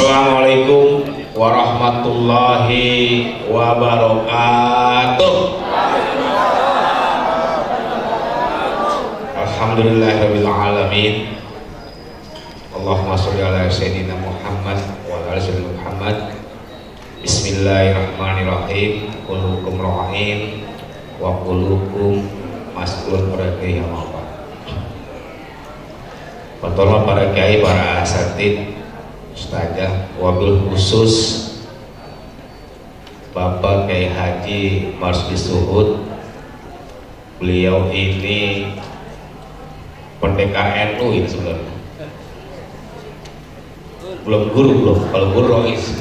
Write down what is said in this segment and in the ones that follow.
Assalamualaikum warahmatullahi wabarakatuh. Alhamdulillahirabbil alamin. Allahumma sholli ala sayyidina Muhammad wa ala ali sayyidina Muhammad. Bismillahirrahmanirrahim. Kullukum ra'in wa kullukum mas'ulun an ra'iyatihi. Pertolongan para kiai, para asatid, ustazah, wabil khusus Bapak Kiai Haji Marsudi Suhud. Beliau ini pendekar NU ini sebenarnya. Belum guru, kalau guru rois,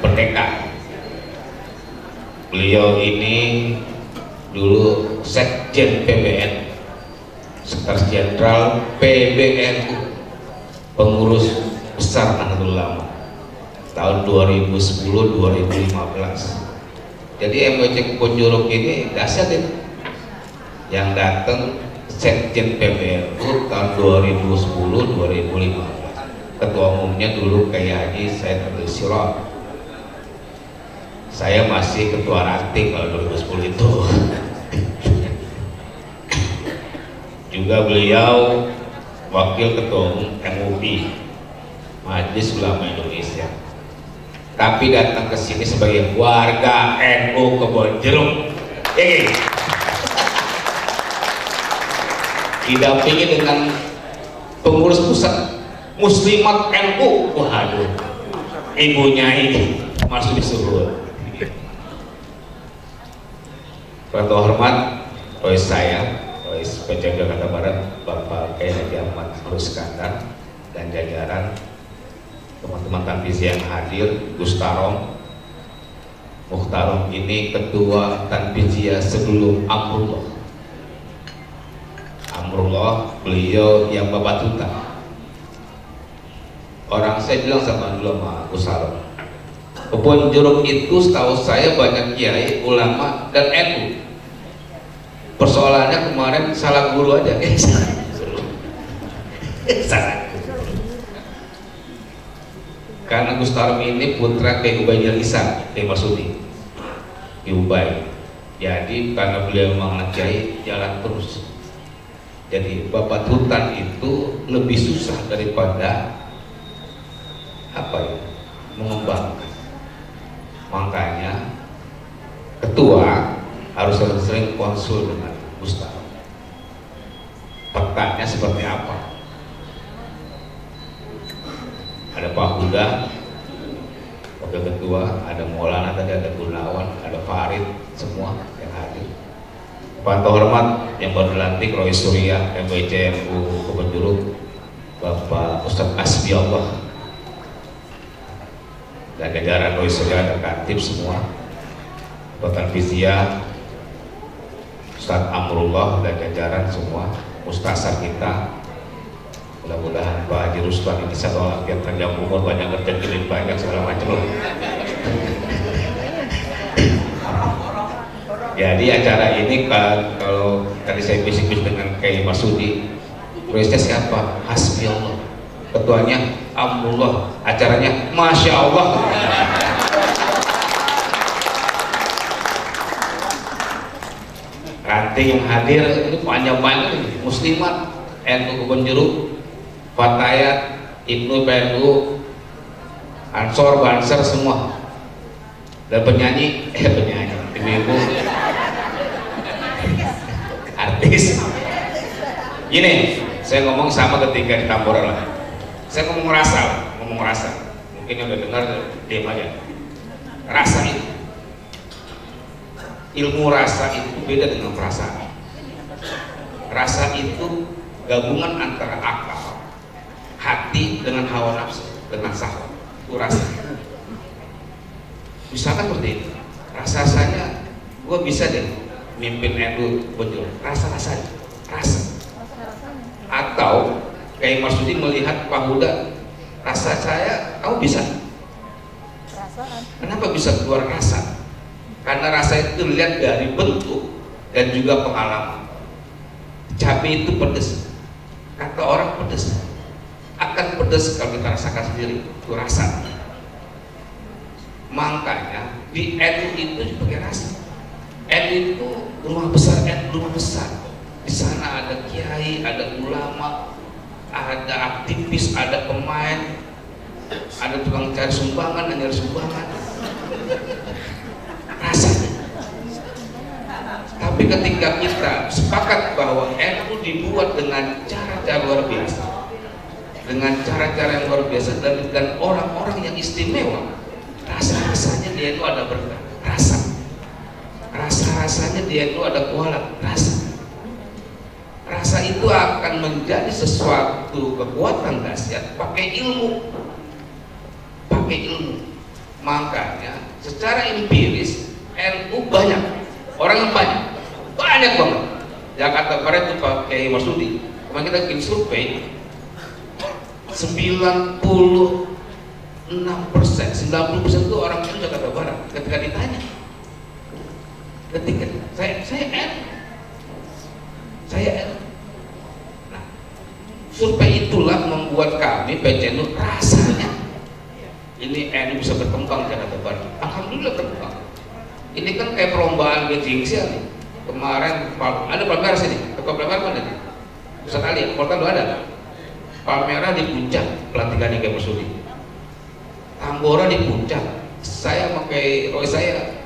pendekar. Beliau ini dulu Sekjen PBN, Sekretaris Jenderal PBNU, pengurus besar Nahdlatul Ulama tahun 2010-2015. Jadi MWC Kebonjeruk ini dahsyat itu. Yang datang Sekjen PBNU tahun 2010-2015. Ketua umumnya dulu Kiai Haji Said Abdul Sirot. Saya masih ketua ranting kalau 2010 itu. Juga beliau wakil ketua umum MUI, Majelis Ulama Indonesia. Tapi datang ke sini sebagai warga NU Kebonjeruk. Didampingi dengan pengurus pusat Muslimat NU. Waduh, ibunya ini Marsudi Suhud. Para hormat, oleh saya Pj Jakarta Barat Bapak Kiai Haji Ahmad Iskandar dan jajaran teman-teman tanfiziah yang hadir, Gustarom Mukhtarom ini ketua tanfiziah sebelum Amrullah, beliau yang Bapak Tuta. Orang saya bilang sama dulu sama Gustarom, Kebonjeruk itu setahu saya banyak kiai, ulama dan NU. Persoalannya kemarin salah guru aja, salah. Karena Gustarom ini putra Kiai Ubaidillah Isa, Kiai Marsudi, Kiai Ubay. Jadi karena beliau memang anak kiai, jalan terus. Jadi Bapak Tutan itu lebih susah daripada mengembangkan. Makanya ketua harus sering konsul dengan Ustaz. Petanya seperti apa? Ada Pak Huda, wakil ketua, ada Maulana tadi, ada Gunawan, ada Farid, semua yang hadir. Pak Hormat yang baru dilantik, Roy Surya, MWC NU Kebonjeruk, Bapak Ustadz Asbi Allah, dan jajaran Roy Surya, ada Katib semua, Bapak Tanfiziah, Ustadz Amrullah dan jajaran semua, Mustasar kita. Mudah-mudahan Pak Haji Ruslan ini satu yang panjang umur, banyak rezeki, banyak segala macam lah. Jadi acara ini kalau tadi saya bisik-bisik dengan Kiai Marsudi, prosesnya siapa? Hasbi Allah. Ketuanya Amrullah, acaranya Masya Allah. Ranting yang hadir ini panjang-panjang, Muslimat NU Kebonjeruk, Fatayat, Ibnu PNU, Ansor, Banser semua. Dan penyanyi, ibu-ibu, artis. Gini, saya ngomong sama ketika di Tambora lah. Saya ngomong rasa. Mungkin yang udah dengar diam aja. Rasa itu. Ilmu rasa itu beda dengan perasaan. Rasa itu gabungan antara akal, hati dengan hawa nafsu, dengan syahwat. Itu rasa. Misalkan seperti ini, rasa saya, gue bisa deh mimpin NU Kebonjeruk. Rasa. Atau kayak Marsudi melihat Pak Huda, rasa saya, kamu bisa. Kenapa bisa keluar rasa? Karena rasa itu dilihat dari bentuk dan juga pengalaman. Cabai itu pedas, kata orang pedas, akan akan pedas kalau kita rasakan sendiri, itu rasa. Makanya di NU itu pakai rasa. NU itu rumah besar, rumah besar. Di sana ada kiai, ada ulama, ada aktivis, ada pemain, ada tukang cari sumbangan dan nyari sumbangan. Rasanya. Tapi ketika kita sepakat bahwa NU dibuat dengan cara-cara luar biasa, dengan cara-cara yang luar biasa dan orang-orang yang istimewa, rasa-rasanya di NU ada berkah, rasa-rasanya di NU ada kualat, rasa itu akan menjadi sesuatu kekuatan dahsyat pakai ilmu. Makanya secara empiris NU banyak, orang yang banyak banget. Jakarta Barat itu Pak Kiai Marsudi, kemarin kita bikin survei, 90% itu orang itu Jakarta Barat. Ketika ditanya, saya N. Nah, survei itulah membuat kami PCNU rasanya ini NU bisa berkembang di Jakarta Barat. Alhamdulillah berkembang. Ini kan kayak perlombaan gejingsia nih. Kemarin ada Palmerah sini, ketua Palmerah mana nih? Ustaz Ali, Portal ada. Palmerah di puncak pelantikannya kayak Marsudi. Tambora di puncak. Saya pakai Roy saya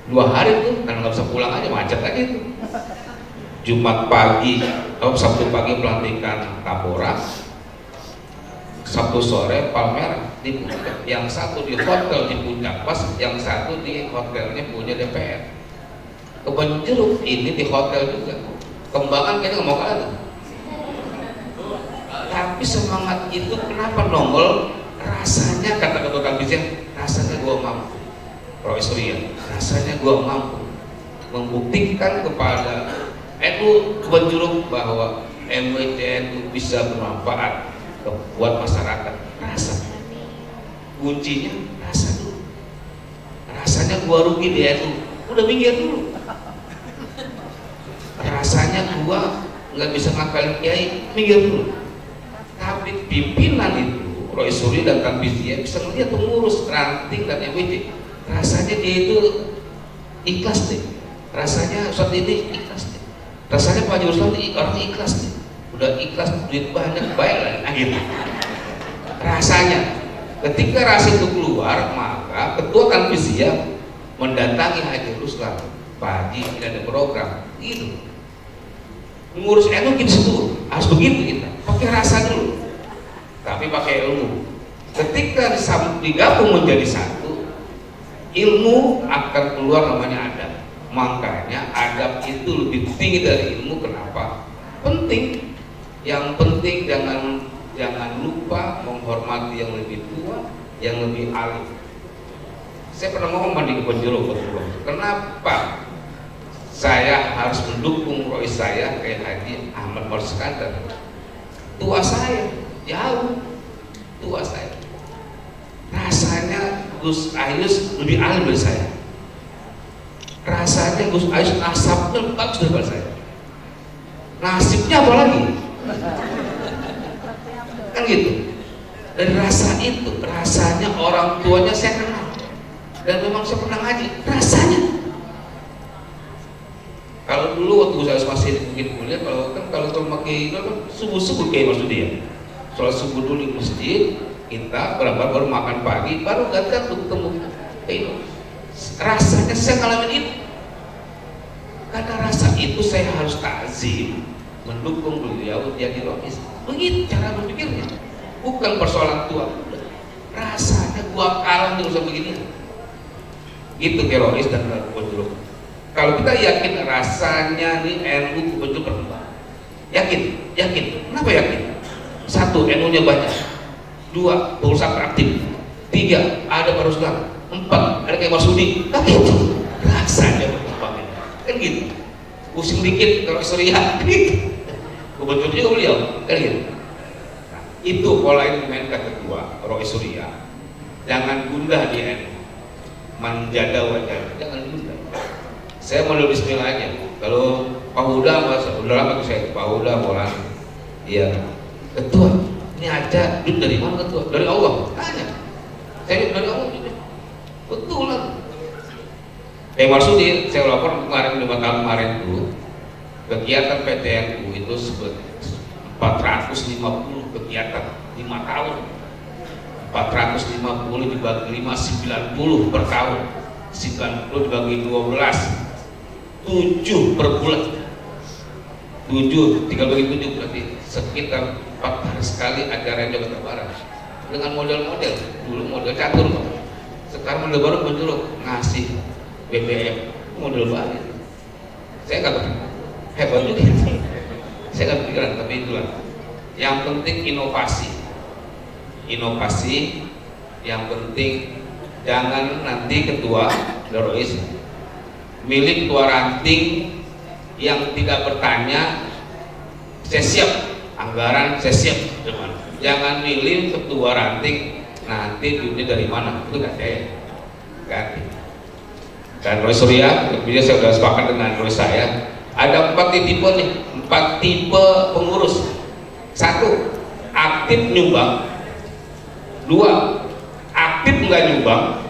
2 hari tuh, karena nggak bisa pulang aja, macet aja itu. Jumat pagi, Sabtu pagi pelantikan Tambora, Sabtu sore Palmerah di puncak. Yang satu di hotel di puncak pas, yang satu di hotelnya punya DPR. Kebun Jeruk ini di hotel juga. Kembangan kayaknya nggak mau kalah. Tapi semangat itu kenapa nongol? Rasanya kata ketua kabinet, rasanya gua mampu. Roy Surya, rasanya gua mampu membuktikan kepada NU Kebun Jeruk bahwa MWTN bisa bermanfaat buat masyarakat. Rasa kuncinya rasa dulu. Rasanya gua rugi di NU, udah minggir dulu. Rasanya gua nggak bisa ngakalin kiai, minggir dulu. Tapi pimpinan itu Roy Surya dan Tan Bizia bisa melihat pengurus ranting dan MWT, rasanya dia itu ikhlas deh, rasanya saat ini ikhlas deh, rasanya Pak Haji Ruslan orang ikhlas deh, udah ikhlas duit banyak baik lah akhirnya. Rasanya ketika rasa itu keluar, maka ketua Tan Bizia mendatangi Haji Ruslan, Pak Haji ini ada program gitu, mengurus NU gitu, harus begitu kita pakai rasa dulu, tapi pakai ilmu. Ketika digabung menjadi satu, ilmu akan keluar, namanya adab. Makanya adab itu lebih tinggi dari ilmu. Kenapa? Penting. Yang penting jangan lupa menghormati yang lebih tua, yang lebih alim. Saya pernah ngomong di Kebun Jeruk, kenapa saya harus mendukung Roy saya kayak Haji Ahmad Marskandar? Tua saya, jauh tua saya. Rasanya Gus Ayus lebih alim dari saya. Rasanya Gus Ayus nasabnya bagus daripada saya. Nasibnya apa lagi? Kan gitu. Dan rasa itu, rasanya orang tuanya saya kenal. Dan memang saya pernah ngaji, rasanya. Kalau dulu waktu Gus Ayus masih mungkin kuliah, kalau pakai itu kan subuh kayak maksud dia. Sholat subuh dulu di masjid, kita baru makan pagi, baru gantian untuk ketemu itu. Rasanya saya ngalamin itu. Karena rasa itu saya harus takzim, mendukung beliau jadi Rois. Begitu cara berpikirnya. Bukan persoalan tua. Rasanya gua kalah nih usah begini. Gitu kayak Rois dan Kebun Jeruk. Kalau kita yakin rasanya nih NU Kebun Jeruk berkembang, yakin. Kenapa yakin? 1, NU-nya banyak. 2, pengurus aktif. 3, ada Pak Ruslan. 4, ada kayak Marsudi. Kan gitu. Rasanya berkembang. Kan gitu. Pusing dikit kalau Surya. Gitu. Kebun Jeruk juga beliau. Kan gitu. Nah, itu pola yang dimainkan kedua Roy Surya. Jangan gundah di NU. Menjaga wajah. Jangan gundah. Saya mau bismillah aja. Kalau Pak Huda, udah lama saya Pak Huda Molan, iya ketua Ini aja duit dari mana ketua? Dari Allah. Tanya. Saya dari Allah juga. Betul lah. Marsudi, saya lapor kemarin 5 tahun kemarin dulu, kegiatan PTNU itu 450 kegiatan 5 tahun. 450 dibagi 5, 90 per tahun. 90 dibagi 12, 7 per bulan. 7, 3 bagi 7 berarti sekitar 4 hari sekali acara Jakarta Barat dengan model-model. Dulu model catur, sekarang model baru muncul ngasih BBM model baru. Saya nggak kepikiran, hebat juga. Saya nggak kepikiran, tapi itulah. Yang penting inovasi. Inovasi yang penting. Jangan nanti ketua Rois milik ketua ranting yang tidak bertanya, saya siap anggaran, saya siap teman. Jangan milih ketua ranting nanti duitnya dari mana, itu nggak saya ganti. Dan Roy Surya, kemudian saya sudah sepakat dengan Roy saya, ada 4 tipe nih, 4 tipe pengurus. 1, aktif nyumbang. 2, aktif nggak nyumbang.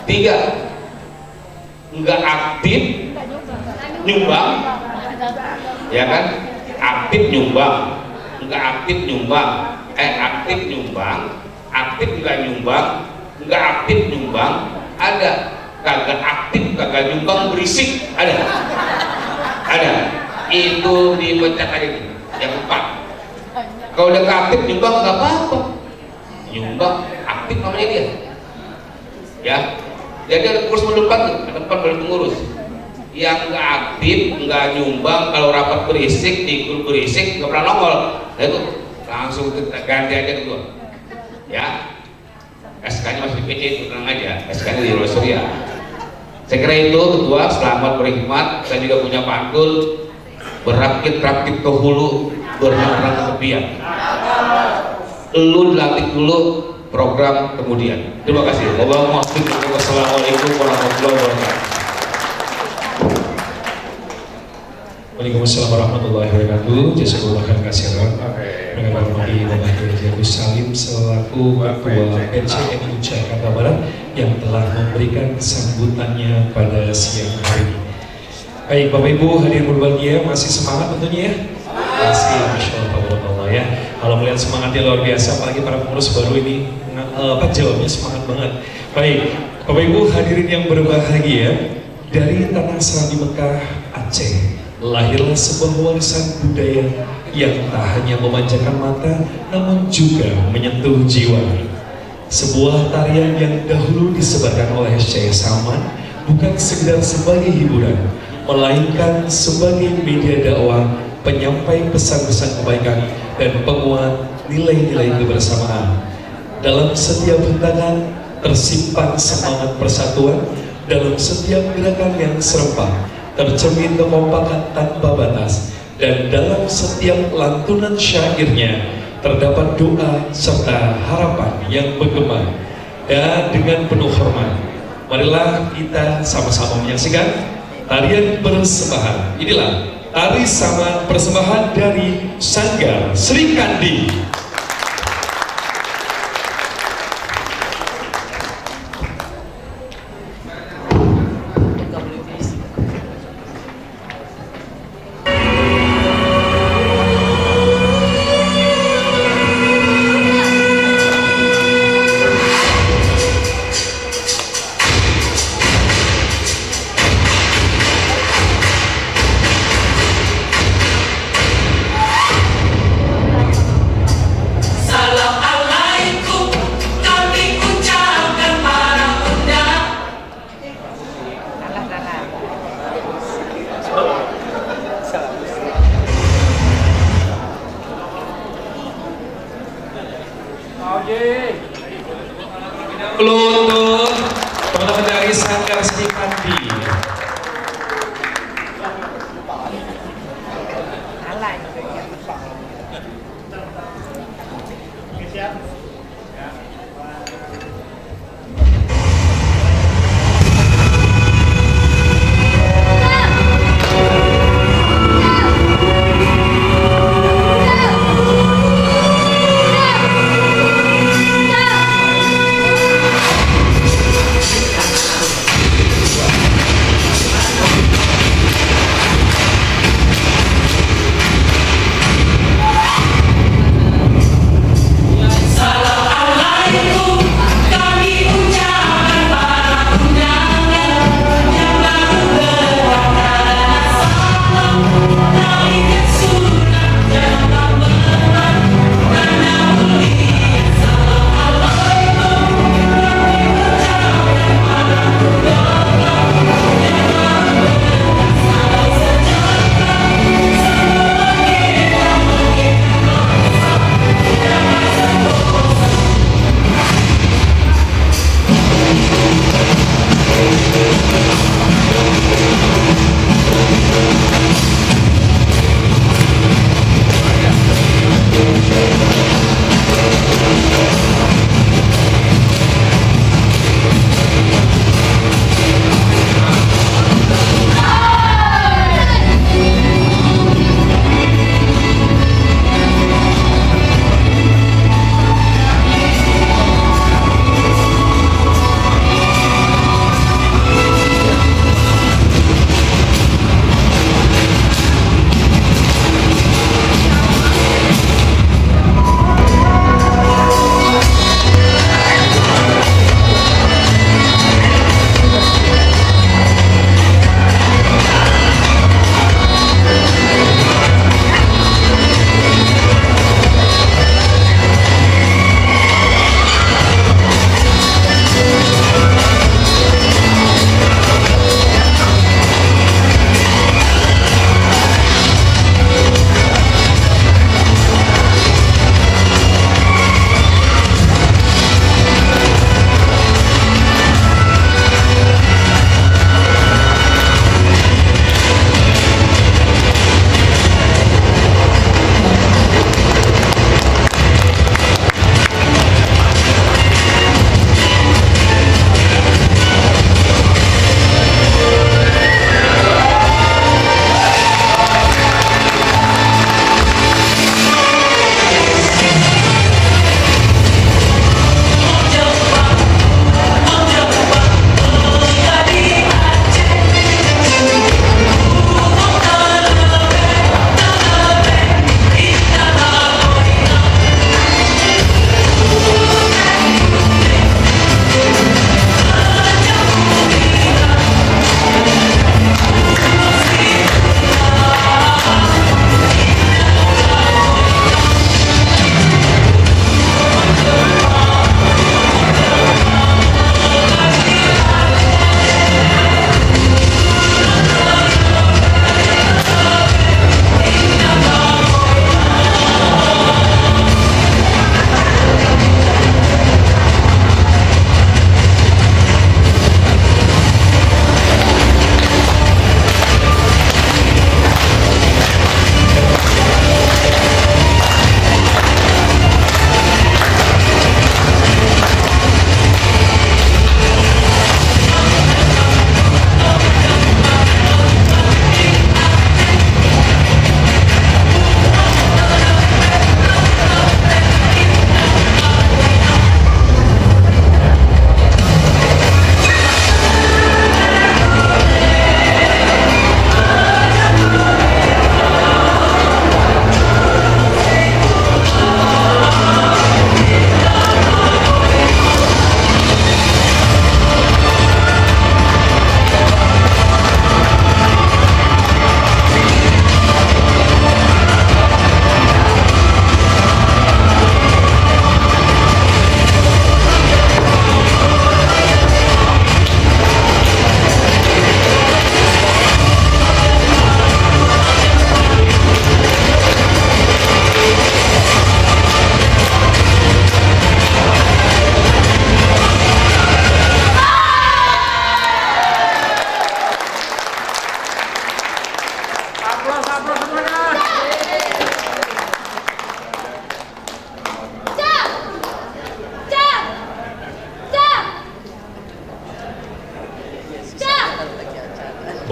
3, nggak aktif nyumbang, ya kan? Aktif nyumbang, nggak aktif nyumbang, aktif nyumbang, aktif nggak nyumbang, nggak aktif nyumbang, ada kagak aktif kagak nyumbang berisik, ada, itu dipecat aja nih, yang 4. Kalau udah aktif nyumbang nggak apa-apa, nyumbang aktif namanya dia, ya. Jadi ada pengurus mendepan tuh, ada 4 pengurus yang nggak aktif, nggak nyumbang, kalau rapat berisik, di grup berisik, nggak pernah nongol. Nah itu langsung ganti aja gitu, ya. SK-nya masih di PC, itu tenang aja, SK-nya di Roy Surya. Saya kira itu ketua, selamat berkhidmat. Saya juga punya pantun, berakit-rakit ke hulu, berenang ke tepian. Lu dilantik dulu, program kemudian. Terima kasih. Wassalamualaikum warahmatullahi wabarakatuh. Waalaikumsalam warahmatullahi wabarakatuh. Jazakallahu khairan katsiran. Dengan hormati Bapak Kiai Agus Salim selaku Ketua PCNU Jakarta Barat yang telah memberikan sambutannya pada siang hari ini. Baik Bapak Ibu hadirin berbahagia, masih semangat tentunya ya? Masih, Masya Allah ya. Kalau melihat semangatnya luar biasa, apalagi para pengurus baru ini jawabnya semangat banget. Baik, Bapak Ibu hadirin yang berbahagia, dari tanah Serambi Mekah, Aceh, lahirlah sebuah warisan budaya yang tak hanya memanjakan mata, namun juga menyentuh jiwa. Sebuah tarian yang dahulu disebarkan oleh Syekh Salman bukan sekedar sebagai hiburan, melainkan sebagai media dakwah, penyampai pesan-pesan kebaikan dan penguat nilai-nilai kebersamaan. Dalam setiap bentangan tersimpan semangat persatuan, dalam setiap gerakan yang serempak tercermin kekompakan tanpa batas, dan dalam setiap lantunan syairnya terdapat doa serta harapan yang bergema. Dan dengan penuh hormat, marilah kita sama-sama menyaksikan tarian persembahan. Inilah tari saman persembahan dari Sanggar Sri Kandi. Untuk teman-teman dari Sanggar Sri Kandi.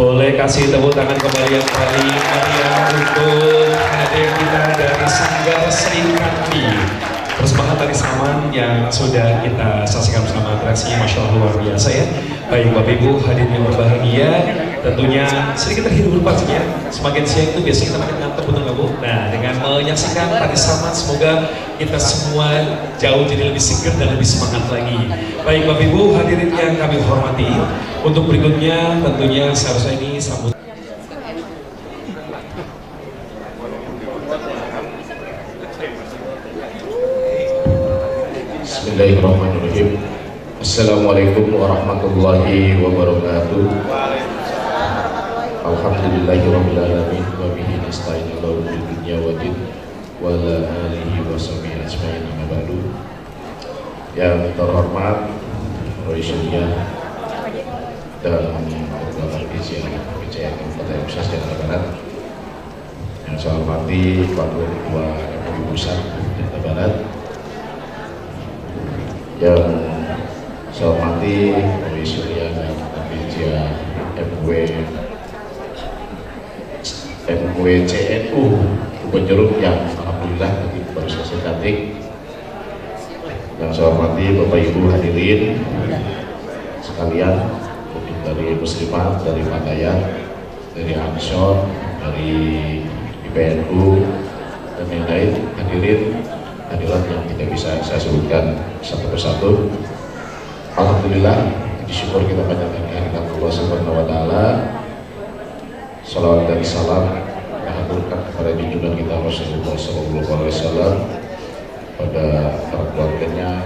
Boleh kasih tepuk tangan kembali yang paling meriah untuk hadir kita dari Sanggar Srikandi. Persembahan dari Saman yang sudah kita saksikan bersama atraksinya, Masya Allah luar biasa ya. Baik Bapak Ibu hadirin yang berbahagia, tentunya sedikit terhibur pastinya. Semakin siang itu biasanya kita makin ngantuk betul nggak Bu? Nah dengan menyaksikan tari Saman semoga kita semua jauh jadi lebih segar dan lebih semangat lagi. Baik Bapak Ibu hadirin yang kami hormati, untuk berikutnya tentunya seharusnya ini sambut. Bismillahirrahmanirrahim. Assalamualaikum warahmatullahi wabarakatuh. Alhamdulillahirrahmanirrahim. Wa bihi nasta'in ala umuri dunya wa din wa ala alihi wa sahbihi ajma'in amma ba'du. Yang terhormat Roy Surya dan Ketua PJN Kabupaten Pusat Jawa Barat, yang saya hormati Wakil Ketua MUI Pusat Jawa Barat, yang saya hormati Roy Surya dan PJ MUI CNU Ubon yang alhamdulillah tadi baru selesai kantik. Yang saya hormati Bapak Ibu hadirin sekalian dari Muslimat, dari Pataya, dari Ansor, dari IPNU dan yang lain, hadirin hadirat yang tidak bisa saya sebutkan satu persatu. Alhamdulillah, disyukur kita panjatkan kehadiran Allah Subhanahu wa taala. Salawat dan salam yang haturkan kepada junjungan kita Rasulullah sallallahu alaihi wasallam, pada para keluarganya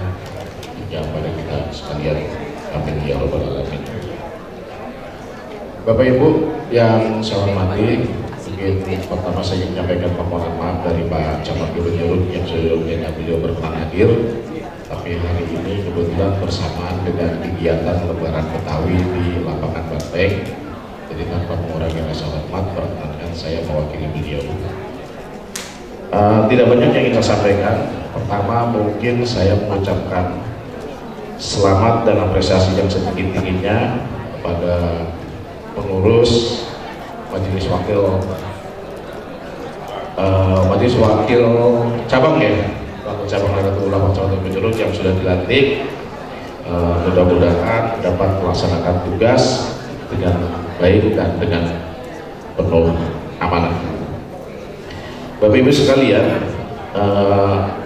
yang pada kita sekalian. Amin ya rabbal alamin. Bapak Ibu yang saya hormati, mungkin pertama saya menyampaikan permohonan maaf dari Pak Camat Gubernur yang sebelumnya beliau berkenan hadir, tapi hari ini kebetulan bersamaan dengan kegiatan Lebaran Betawi di lapangan Banteng, jadi tanpa mengurangi rasa hormat perkenankan saya mewakili beliau. Tidak banyak yang ingin saya sampaikan. Pertama mungkin saya mengucapkan selamat dan apresiasi yang setinggi-tingginya kepada pengurus Majelis Wakil cabang ya, cabang Nahdlatul Ulama Cabang Bendunuk yang sudah dilantik. Mudah-mudahan dapat melaksanakan tugas dengan baik dan dengan penuh amanah. Bapak Ibu sekalian,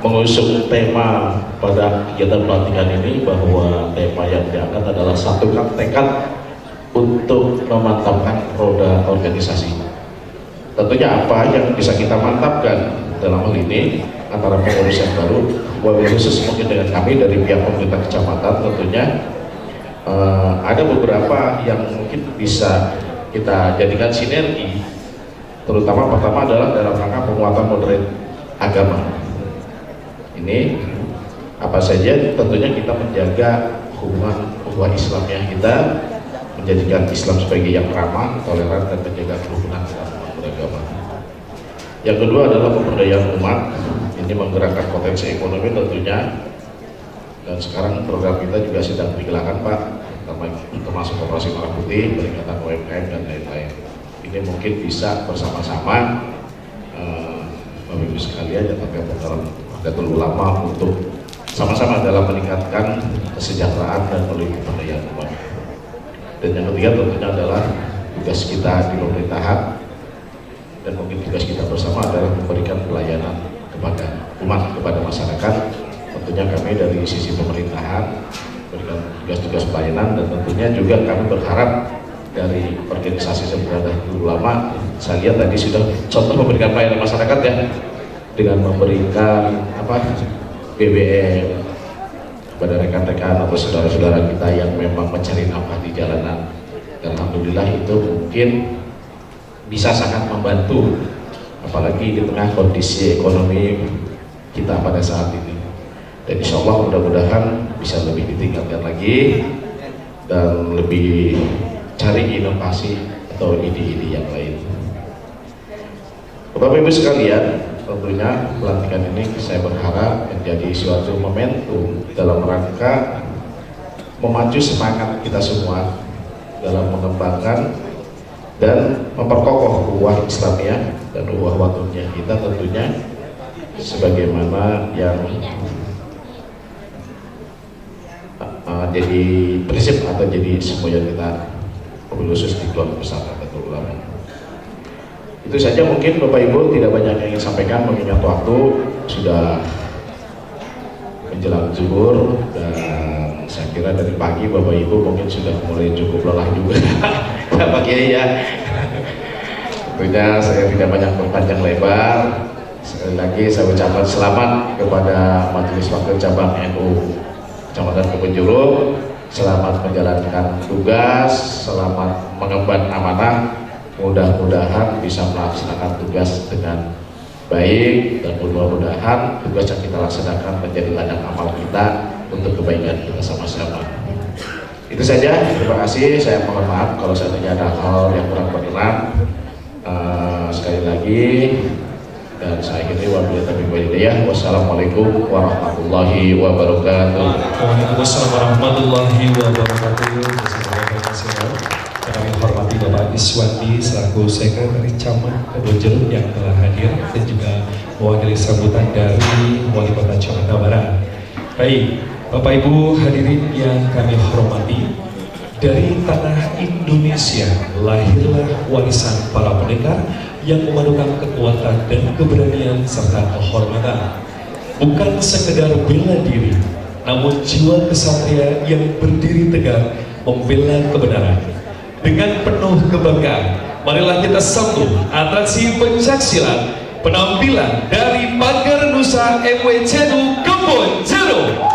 mengusung tema pada kegiatan pelatihan ini bahwa tema yang diangkat adalah satukan tekad untuk memantapkan roda organisasi. Tentunya apa yang bisa kita mantapkan dalam hal ini antara pengurus yang baru, wabil khusus mungkin dengan kami dari pihak pemerintah kecamatan, tentunya ada beberapa yang mungkin bisa kita jadikan sinergi. Terutama pertama adalah dalam rangka penguatan moderat agama. Ini apa saja, tentunya kita menjaga hubungan ukhuwah Islamiyah kita, menjadikan Islam sebagai yang ramah, toleran, dan menjaga kerukunan umat beragama. Yang kedua adalah pemberdayaan umat, ini menggerakkan potensi ekonomi tentunya, dan sekarang program kita juga sedang digelarkan Pak, termasuk operasi Merah Putih, peringatan UMKM dan lain-lain. Ini mungkin bisa bersama-sama Bapak Ibu sekalian yang tergabung dalam Nahdlatul Ulama untuk sama-sama dalam meningkatkan kesejahteraan dan melindungi pemberdayaan umat. Dan yang ketiga tentunya adalah tugas kita di pemerintahan, dan mungkin tugas kita bersama adalah memberikan pelayanan kepada umat, kepada masyarakat. Tentunya kami dari sisi pemerintahan memberikan tugas-tugas pelayanan, dan tentunya juga kami berharap dari organisasi seperti Nahdlatul Ulama, saya lihat tadi sudah contoh memberikan pelayanan masyarakat ya, dengan memberikan BBM kepada rekan-rekan atau saudara-saudara kita yang memang mencari nafkah di jalanan. Dan alhamdulillah itu mungkin bisa sangat membantu, apalagi di tengah kondisi ekonomi kita pada saat ini. Dan insya Allah mudah-mudahan bisa lebih ditingkatkan lagi dan lebih cari inovasi atau ide-ide yang lain. Bapak Ibu sekalian, tentunya pelantikan ini saya berharap menjadi suatu momentum dalam rangka memacu semangat kita semua dalam mengembangkan dan memperkokoh ukhuwah Islamiyah dan ukhuwah watoniyah kita tentunya sebagaimana yang jadi prinsip atau jadi semboyan kita khusus di keluarga besar Nahdlatul Ulama. Itu saja mungkin Bapak Ibu, tidak banyak yang ingin sampaikan mengingat waktu sudah menjelang zuhur dan saya kira dari pagi Bapak Ibu mungkin sudah mulai cukup lelah juga. Pak Kiai ya. Tentunya saya tidak banyak berpanjang lebar. Sekali lagi saya ucapkan selamat kepada Majelis Wakil Cabang NU Kecamatan Kebonjeruk, selamat menjalankan tugas, selamat mengemban amanah, mudah-mudahan bisa melaksanakan tugas dengan baik dan mudah-mudahan tugas yang kita laksanakan menjadi ladang amal kita untuk kebaikan kita sama-sama. Itu saja, terima kasih. Saya mohon maaf kalau seandainya ada hal yang kurang berkenan. Sekali lagi dan saya akhiri wabillahi taufiq wal hidayah. Wassalamualaikum warahmatullahi wabarakatuh. Waalaikumsalam warahmatullahi wabarakatuh. Kami hormati Bapak Iswandi selaku Sekretaris Camat Kebonjeruk yang telah hadir dan juga mewakili sambutan dari Wali Kota Jakarta Barat. Baik, Bapak Ibu hadirin yang kami hormati, dari tanah Indonesia lahirlah warisan para pendekar yang memadukan kekuatan dan keberanian serta kehormatan. Bukan sekedar bela diri, namun jiwa kesatria yang berdiri tegak membela kebenaran. Dengan penuh kebanggaan, marilah kita sambut atraksi pencaksilat penampilan dari Pagar Nusa MWCNU Kebonjeruk.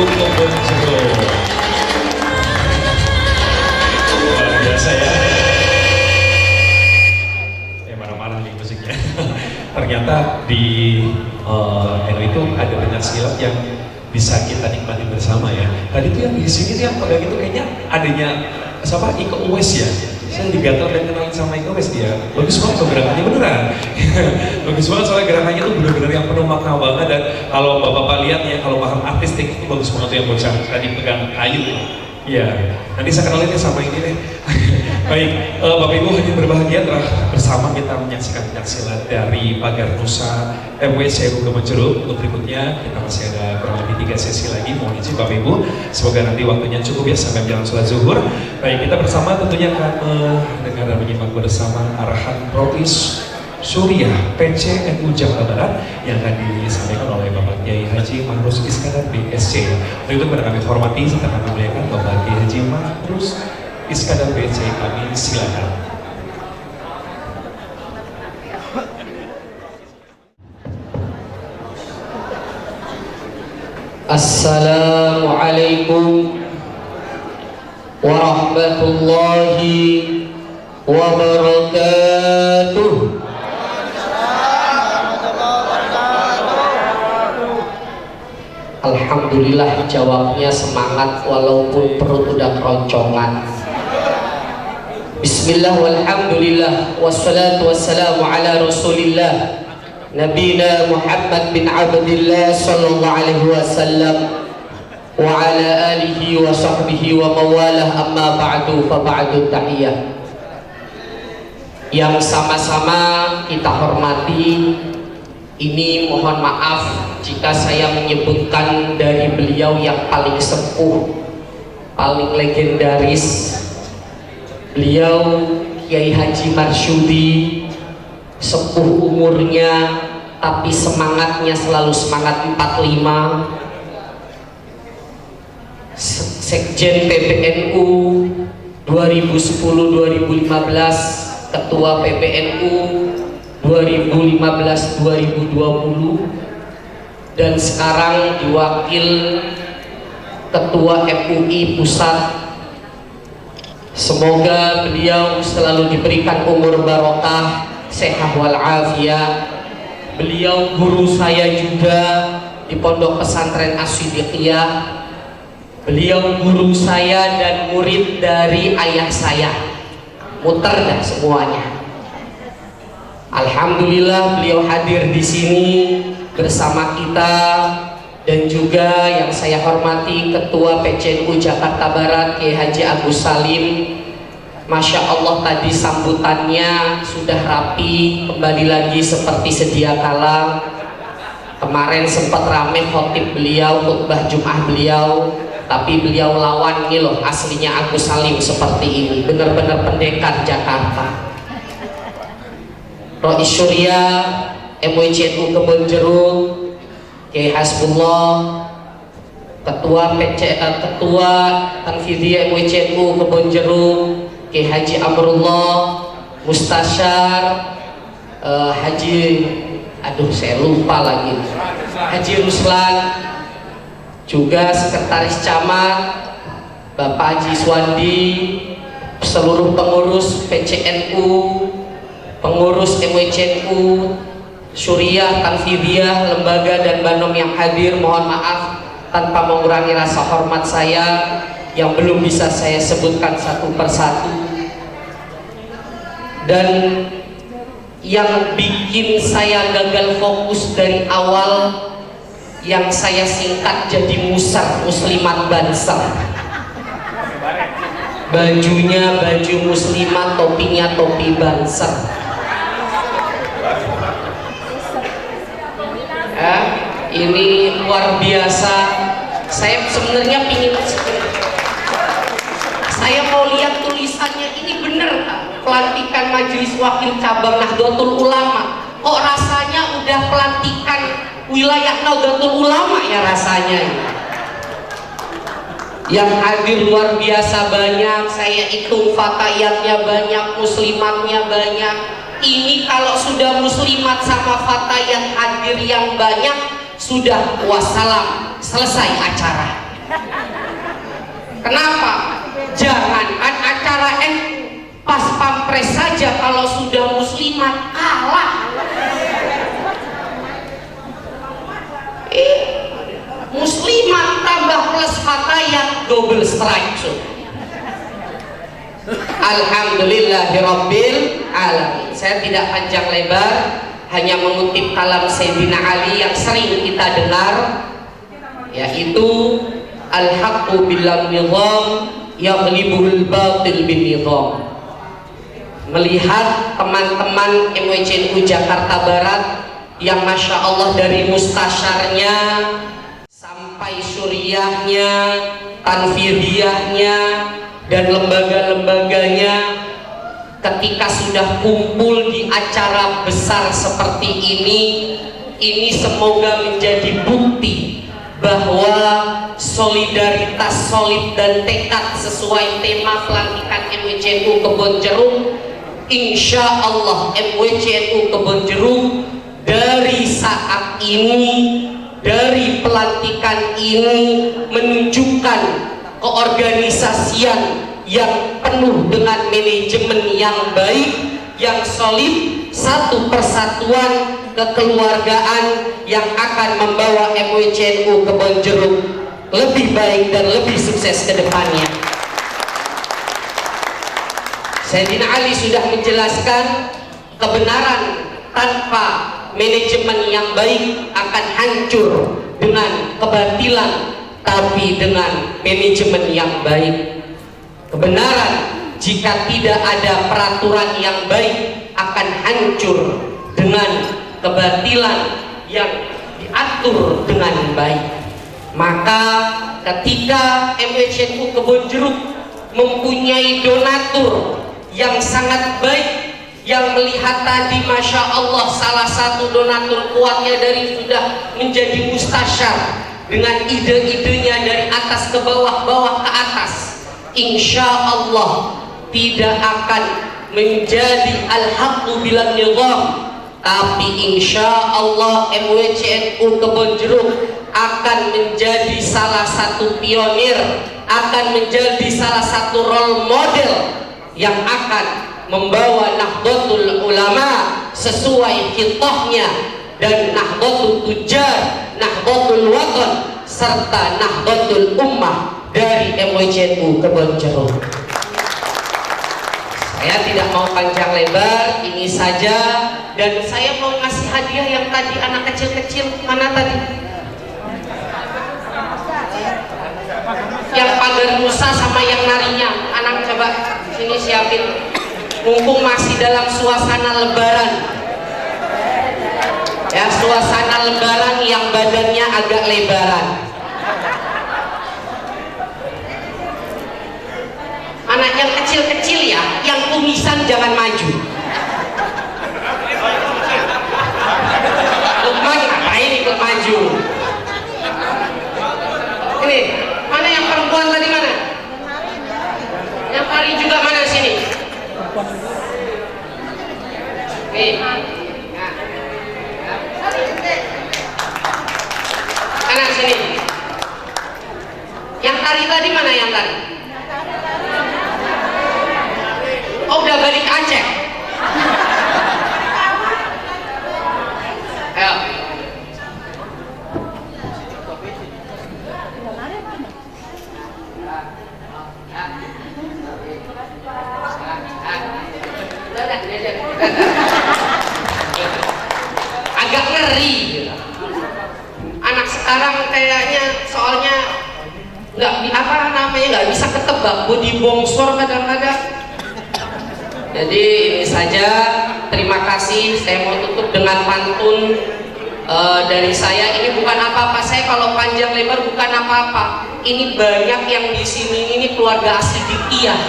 Kebonjeruk. Luar biasa ya. Marah-marah nih musiknya. Ternyata di NU itu ada banyak silat yang bisa kita nikmati bersama ya. Tadi tuh yang di sini tuh yang pegang itu kayaknya adanya siapa? Iko Uwais ya. Saya digatal dan kenalin sama Iko Uwais dia. Bagus banget tuh gerakannya beneran. Bagus banget soalnya gerakannya tuh bener-bener yang penuh makna banget, dan kalau bapak-bapak lihat ya, kalau paham artistik itu bagus banget tuh yang bocah tadi pegang kayu. Iya, nanti saya kenalinnya sama ini deh. Baik, Bapak Ibu hanya berbahagia telah bersama kita menyaksikan pencaksilat dari Pagar Nusa MWCU Kebonjeruk. Untuk berikutnya kita masih ada kurang lebih 3 sesi lagi. Mohon izin Bapak Ibu, semoga nanti waktunya cukup ya sampai menjelang sholat zuhur. Baik, kita bersama tentunya akan mendengar dan menyimak bersama arahan Prois Suriah PCNU Jakarta Barat yang akan disampaikan oleh Bapak Kiai Haji Mahrus Iskandar BSC. Untuk itu kepada kami hormati serta kami muliakan Bapak Kiai Haji Mahrus Iskandar BSC, kami silakan. Assalamualaikum warahmatullahi wabarakatuh. Alhamdulillah, jawabnya semangat walaupun perut udah keroncongan. Bismillah walhamdulillah wassalatu wassalamu ala rasulillah Nabina Muhammad bin Abdillah sallallahu alaihi wasallam wa ala alihi wa sahbihi wa mawalah, amma ba'du, fa ba'du tahiyah. Yang sama-sama kita hormati, ini mohon maaf jika saya menyebutkan dari beliau yang paling sepuh, paling legendaris. Beliau Kiai Haji Marsyudi, sepuh umurnya tapi semangatnya selalu semangat 45. Sekjen PBNU 2010-2015, Ketua PBNU 2015-2020, dan sekarang diwakil Ketua MUI Pusat. Semoga beliau selalu diberikan umur barokah, sehat walafiat. Beliau guru saya juga di Pondok Pesantren As-Siddiqiyah. Beliau guru saya dan murid dari ayah saya. Muter dah semuanya. Alhamdulillah beliau hadir di sini bersama kita, dan juga yang saya hormati Ketua PCNU Jakarta Barat Kiai Haji Agus Salim. Masya Allah, tadi sambutannya sudah rapi, kembali lagi seperti sedia kala. Kemarin sempat rame khotib beliau, khutbah Jum'ah beliau, tapi beliau lawan ini loh, aslinya Agus Salim seperti ini, benar-benar pendekar Jakarta. Prois Suriah MWCU Kebonjeruk, Kiai Hasbullah, Ketua Tanfidiyah MWCU Kebonjeruk, Kiai Haji Amrullah, Mustasyar Haji, aduh saya lupa lagi, Haji Ruslan, juga Sekretaris Camat Bapak Haji Swandi, seluruh pengurus PCNU, pengurus MWCU Suriah, Tanfidiyah, lembaga dan Banom yang hadir. Mohon maaf tanpa mengurangi rasa hormat saya yang belum bisa saya sebutkan satu persatu. Dan yang bikin saya gagal fokus dari awal, yang saya singkat jadi musar, muslimat banser. Bajunya baju muslimat, topinya topi banser. Ini luar biasa. Saya sebenarnya pingin, saya mau lihat tulisannya, ini bener pelantikan Majelis Wakil Cabang Nahdlatul Ulama. Kok rasanya udah pelantikan wilayah Nahdlatul Ulama ya rasanya. Yang hadir luar biasa banyak, saya hitung fatayatnya banyak, muslimatnya banyak. Ini kalau sudah muslimat sama fatayat hadir yang banyak, sudah wassalam, selesai acara. Kenapa? Jangankan acara pas pampres saja kalau sudah muslimat kalah. Muslimat tambah plus fatayat double strike. Alhamdulillahirabbil alamin. Saya tidak panjang lebar, hanya mengutip kalam Sayyidina Ali yang sering kita dengar, yaitu al-haqqu bil nizam yaghlibuhul batil bin nizam. Melihat teman-teman MWCNU Jakarta Barat yang Masya Allah dari mustasyarnya sampai syuriahnya, tanfidiyahnya, dan lembaga-lembaganya, ketika sudah kumpul di acara besar seperti ini semoga menjadi bukti bahwa solidaritas solid dan tekad sesuai tema pelantikan MWCNU Kebonjeruk. Insya Allah MWCNU Kebonjeruk dari saat ini, dari pelantikan ini menunjukkan keorganisasian yang penuh dengan manajemen yang baik, yang solid, satu persatuan kekeluargaan yang akan membawa MWCNU Kebonjeruk lebih baik dan lebih sukses ke depannya. Sayyidina Ali sudah menjelaskan kebenaran tanpa manajemen yang baik akan hancur dengan kebatilan, tapi dengan manajemen yang baik. Kebenaran jika tidak ada peraturan yang baik akan hancur dengan kebatilan yang diatur dengan baik. Maka ketika MWCNU Kebonjeruk mempunyai donatur yang sangat baik, yang melihat tadi Masya Allah salah satu donatur kuatnya dari sudah menjadi mustasyar dengan ide-idenya dari atas ke bawah, bawah ke atas, insya Allah tidak akan menjadi al-haqqu bilan nizam, tapi insya Allah MWCNU Kebonjeruk akan menjadi salah satu pionir, akan menjadi salah satu role model yang akan membawa Nahdlatul Ulama sesuai khitahnya, dan Nahdlatul Tujar, Nahdlatul Watan, serta Nahdlatul Ummah dari MWCNU Kebonjeruk. Saya tidak mau panjang lebar, ini saja, dan saya mau ngasih hadiah yang tadi anak kecil-kecil. Mana tadi? Yang pagar Musa sama yang narinya. Anak coba sini siapin, mumpung masih dalam suasana lebaran ya, suasana lebaran yang badannya agak lebaran. Anak yang kecil-kecil ya, yang kumisan jangan maju. Lukman ngapain ikut maju? Ini mana yang perempuan tadi, mana yang tari juga, mana sini? Nih, kanan sini. Yang tari tadi mana yang tari? Oh, udah balik Aceh. Ayo. Agak ngeri anak sekarang kayaknya, soalnya nggak bisa ketebak, body bongsor kadang-kadang. Jadi ini saja, terima kasih. Saya mau tutup dengan pantun dari saya. Ini bukan apa-apa, saya kalau panjang lebar bukan apa-apa. Ini banyak yang di sini ini keluarga asli Dikiyah,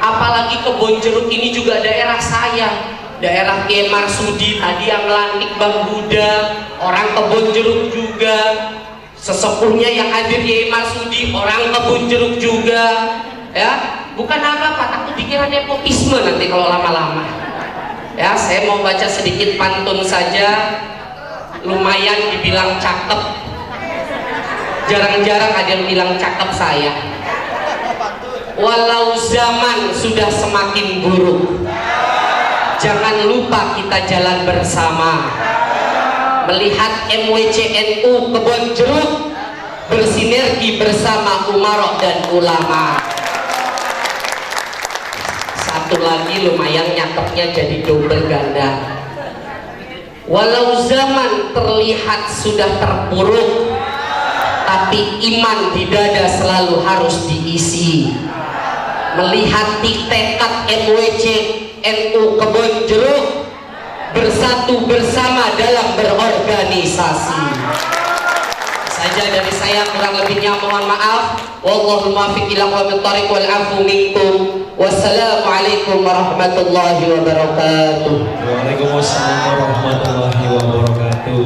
apalagi Kebonjeruk ini juga daerah saya, daerah Kiai Marsudi tadi yang melantik Bang Buddha, orang Kebonjeruk juga. Sesepuhnya yang hadir Kiai Marsudi orang Kebonjeruk juga, ya. Bukan apa-apa, takut dikira nepotisme nanti kalau lama-lama. Ya, saya mau baca sedikit pantun saja, lumayan dibilang cakep. Jarang-jarang ada yang bilang cakep saya. Walau zaman sudah semakin buruk, jangan lupa kita jalan bersama. Melihat MWCNU Kebon Jeruk bersinergi bersama umarok dan ulama. Satu lagi lumayan nyatanya jadi double ganda. Walau zaman terlihat sudah terpuruk, tapi iman di dada selalu harus diisi. Melihat tekad MWCNU Kebon Jeruk bersatu bersama dalam berorganisasi. Saja dari saya, kurang lebihnya mohon maaf. Wallahul muwaffiq ila aqwamit thoriq wal afu minkum. Wassalamualaikum warahmatullahi wabarakatuh. Waalaikumsalam warahmatullahi wabarakatuh.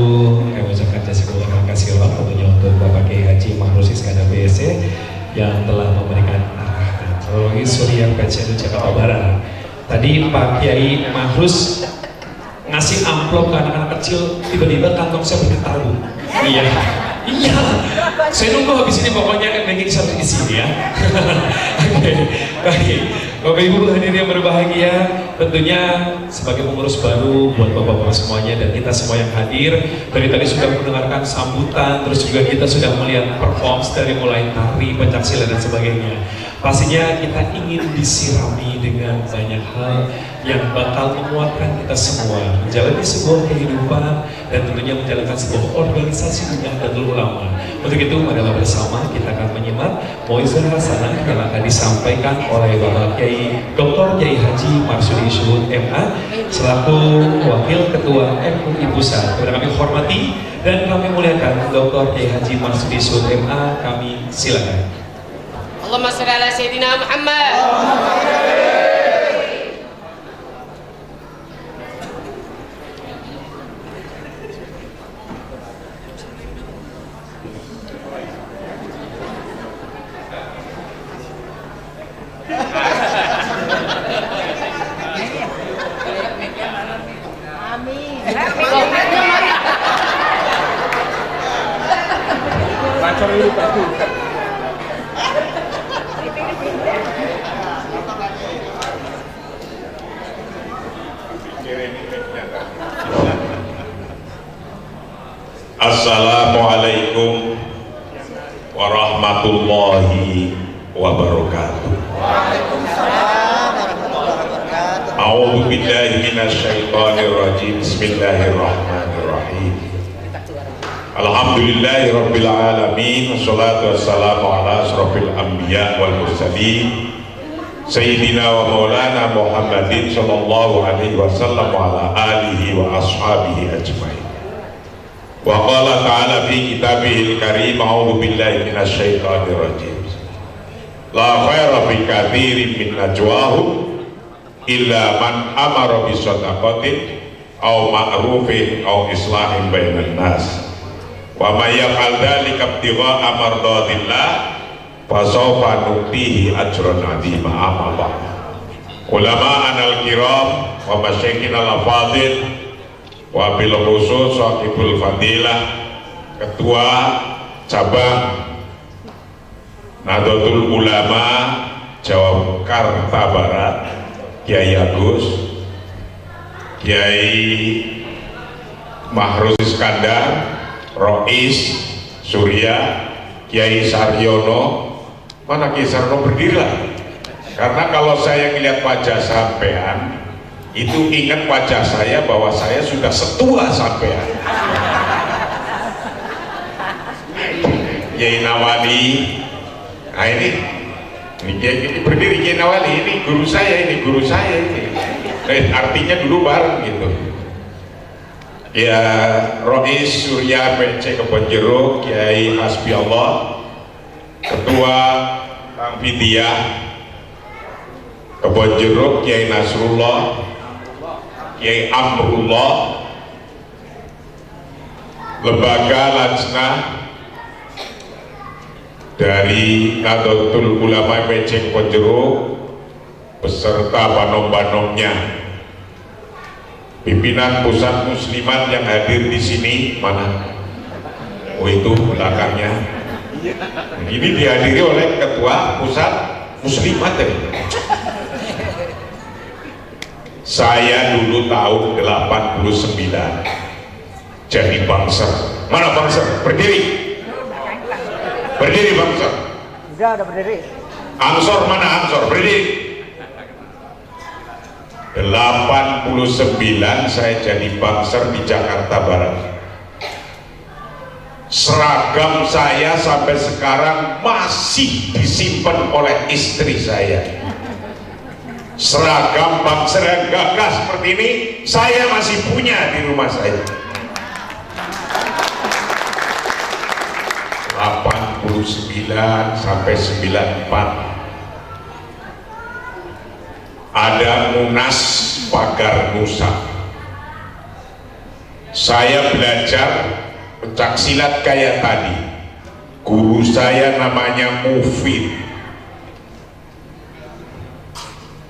Kami ucapkan jazakallahu khairan tentunya untuk Bapak Kiai Haji Mahrus Iskandar BSC yang telah memberikan arahan melalui Surya PCNU Jakarta Barat. Tadi Pak Kiai Mahrus ngasih amplop ke anak-anak kecil, tiba-tiba kantong saya bergetar, Bu. Iya, saya nunggu habis ini pokoknya ranking satu di sini ya. Oke, baik. Bapak Ibu hadirin yang berbahagia, tentunya sebagai pengurus baru buat bapak-bapak semuanya dan kita semua yang hadir, dari tadi sudah mendengarkan sambutan, terus juga kita sudah melihat performance dari mulai tari, pencaksilat dan sebagainya. Pastinya kita ingin disirami dengan banyak hal yang bakal menguatkan kita semua menjalani sebuah kehidupan dan tentunya menjalankan sebuah organisasi Nahdlatul Ulama. Untuk itu, marilah bersama kita akan menyimak Mauizah Hasanah yang akan disampaikan oleh Bapak Kiai Dr. Kiai Haji Marsudi Syuhud MA selaku Wakil Ketua MUI Pusat. Kepada kami hormati dan kami muliakan Dr. Kiai Haji Marsudi Syuhud MA, kami silakan. Allahumma shalli ala Sayyidina Muhammad. Assalamualaikum warahmatullahi wabarakatuh. A'udzu billahi minasyaitonir rajim. Bismillahirrahmanirrahim. Alhamdulillahi rabbil alamin. Wassalatu wassalamu ala asrofil anbiya wal mursalin Sayyidina wa maulana Muhammadin sallallahu alaihi wasallam wa ala alihi wa ashabihi ajmain. Wa qala ta'ala fi kitabihil karim, a'udzu billahi minasyaitonir rajim. La khaira fi katsirin min najwahum illa man amara bi shadaqatin aw ma'rufin aw islahin bainan nas. Wa may yaf'al dzalika ibtigha'a mardatillah fa sawfa nu'tihi ajran 'azima. Amma ulama anal kiram wa masyayikhina al-afadil wa bil khusus sahibul fadilah Ketua Cabang Nahdlatul Ulama Jakarta Barat Kiai Agus, Kiai Mahrus Iskandar, Rois Surya, Kiai Saryono. Mana Kiai Saryono? Berdirilah, karena kalau saya melihat wajah sampean itu ingat wajah saya bahwa saya sudah setua sampean. Kiai Nawali, nah ini berdiri Kiai Nawali, ini guru saya ini. Artinya dulu bareng gitu. Ya Rois Surya PC Kebon Jeruk, Kiai Hasbi Allah, Ketua Kang Fidiah Kebon Jeruk, Kiai Nasrullah, Kiai Amrullah, Lembaga Lajnah dari Nahdlatul Ulama PC Kebon Jeruk beserta banom-banomnya, pimpinan pusat muslimat yang hadir di sini. Mana? Oh itu belakangnya. Ini dihadiri oleh Ketua Pusat Muslimat. Saya dulu tahun 89 jadi bangser. Mana bangser? Berdiri. Berdiri bangser. Udah berdiri. Ansor mana Ansor? Berdiri. 89 saya jadi bangser di Jakarta Barat. Seragam saya sampai sekarang masih disimpan oleh istri saya. Seragam bangser yang gagah seperti ini saya masih punya di rumah saya. 89 sampai 94 ada Munas Pagar Nusa. Saya belajar pencak silat kayak tadi. Guru saya namanya Mufid.